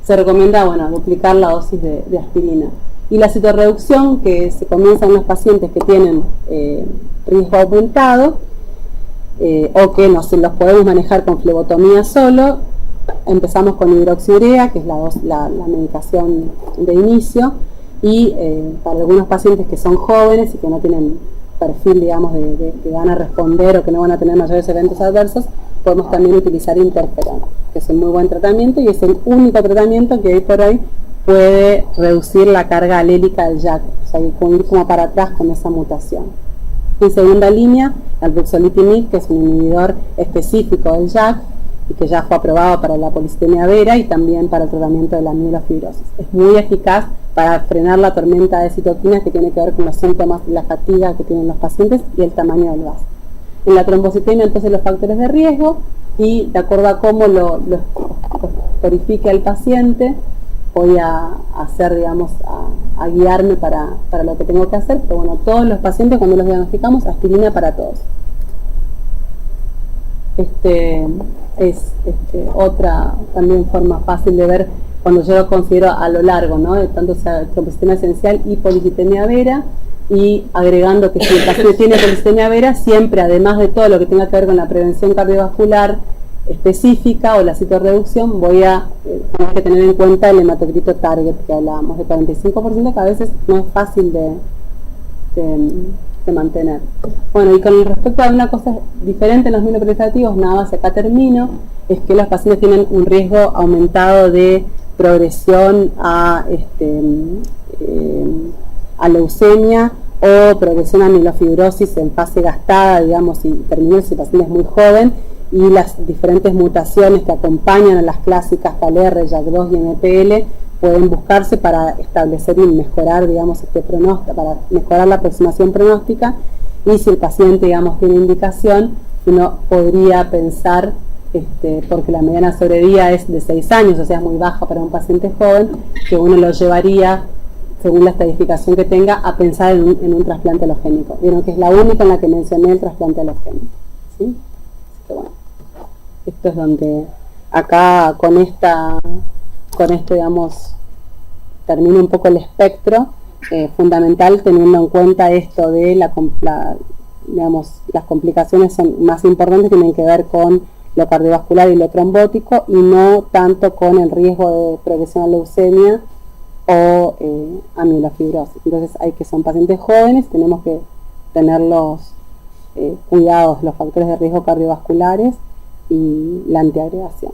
se recomienda, bueno, duplicar la dosis de aspirina. Y la citorreducción, que se comienza en los pacientes que tienen riesgo aumentado, o que no se los podemos manejar con flebotomía solo, empezamos con hidroxiurea, que es la medicación de inicio, y para algunos pacientes que son jóvenes y que no tienen perfil, digamos, de que van a responder o que no van a tener mayores eventos adversos, podemos también utilizar interferón, que es un muy buen tratamiento y es el único tratamiento que hoy por hoy puede reducir la carga alélica del JAK, o sea, ir como para atrás con esa mutación. En segunda línea, el ruxolitinib, que es un inhibidor específico del JAK y que ya fue aprobado para la polistemia vera y también para el tratamiento de la mielofibrosis. Es muy eficaz para frenar la tormenta de citoquinas que tiene que ver con los síntomas de la fatiga que tienen los pacientes y el tamaño del vaso. En la trombocitemia, entonces, los factores de riesgo, y de acuerdo a cómo lo verifique el paciente, voy a hacer, digamos, a guiarme para lo que tengo que hacer. Pero bueno, todos los pacientes, cuando los diagnosticamos, aspirina para todos. Es otra también forma fácil de ver cuando yo lo considero a lo largo, ¿no? De tanto sea trombocitemia esencial y polistemia vera, y agregando que si el paciente tiene polistemia vera, siempre, además de todo lo que tenga que ver con la prevención cardiovascular específica o la citorreducción, voy a tener que tener en cuenta el hematocrito target que hablábamos, de 45%, que a veces no es fácil de mantener. Bueno, y con respecto a una cosa diferente en los mieloproliferativos, nada más, acá termino, es que los pacientes tienen un riesgo aumentado de progresión a leucemia o progresión a mielofibrosis en fase gastada, digamos, y terminó si el paciente es muy joven, y las diferentes mutaciones que acompañan a las clásicas CALR, JAK2 y MPL pueden buscarse para establecer y mejorar, digamos, pronóstico, para mejorar la aproximación pronóstica. Y si el paciente, digamos, tiene indicación, uno podría pensar, porque la mediana sobrevida es de 6 años, o sea, es muy baja para un paciente joven, que uno lo llevaría, según la estadificación que tenga, a pensar en un trasplante halogénico. Vieron que es la única en la que mencioné el trasplante halogénico, ¿sí? Así que bueno, esto es donde, acá con esta con esto, digamos, termino un poco el espectro. Fundamental teniendo en cuenta esto de digamos, las complicaciones son más importantes, tienen que ver con lo cardiovascular y lo trombótico y no tanto con el riesgo de progresión a leucemia o amilofibrosis. Entonces son pacientes jóvenes, tenemos que tener los cuidados, los factores de riesgo cardiovasculares y la antiagregación.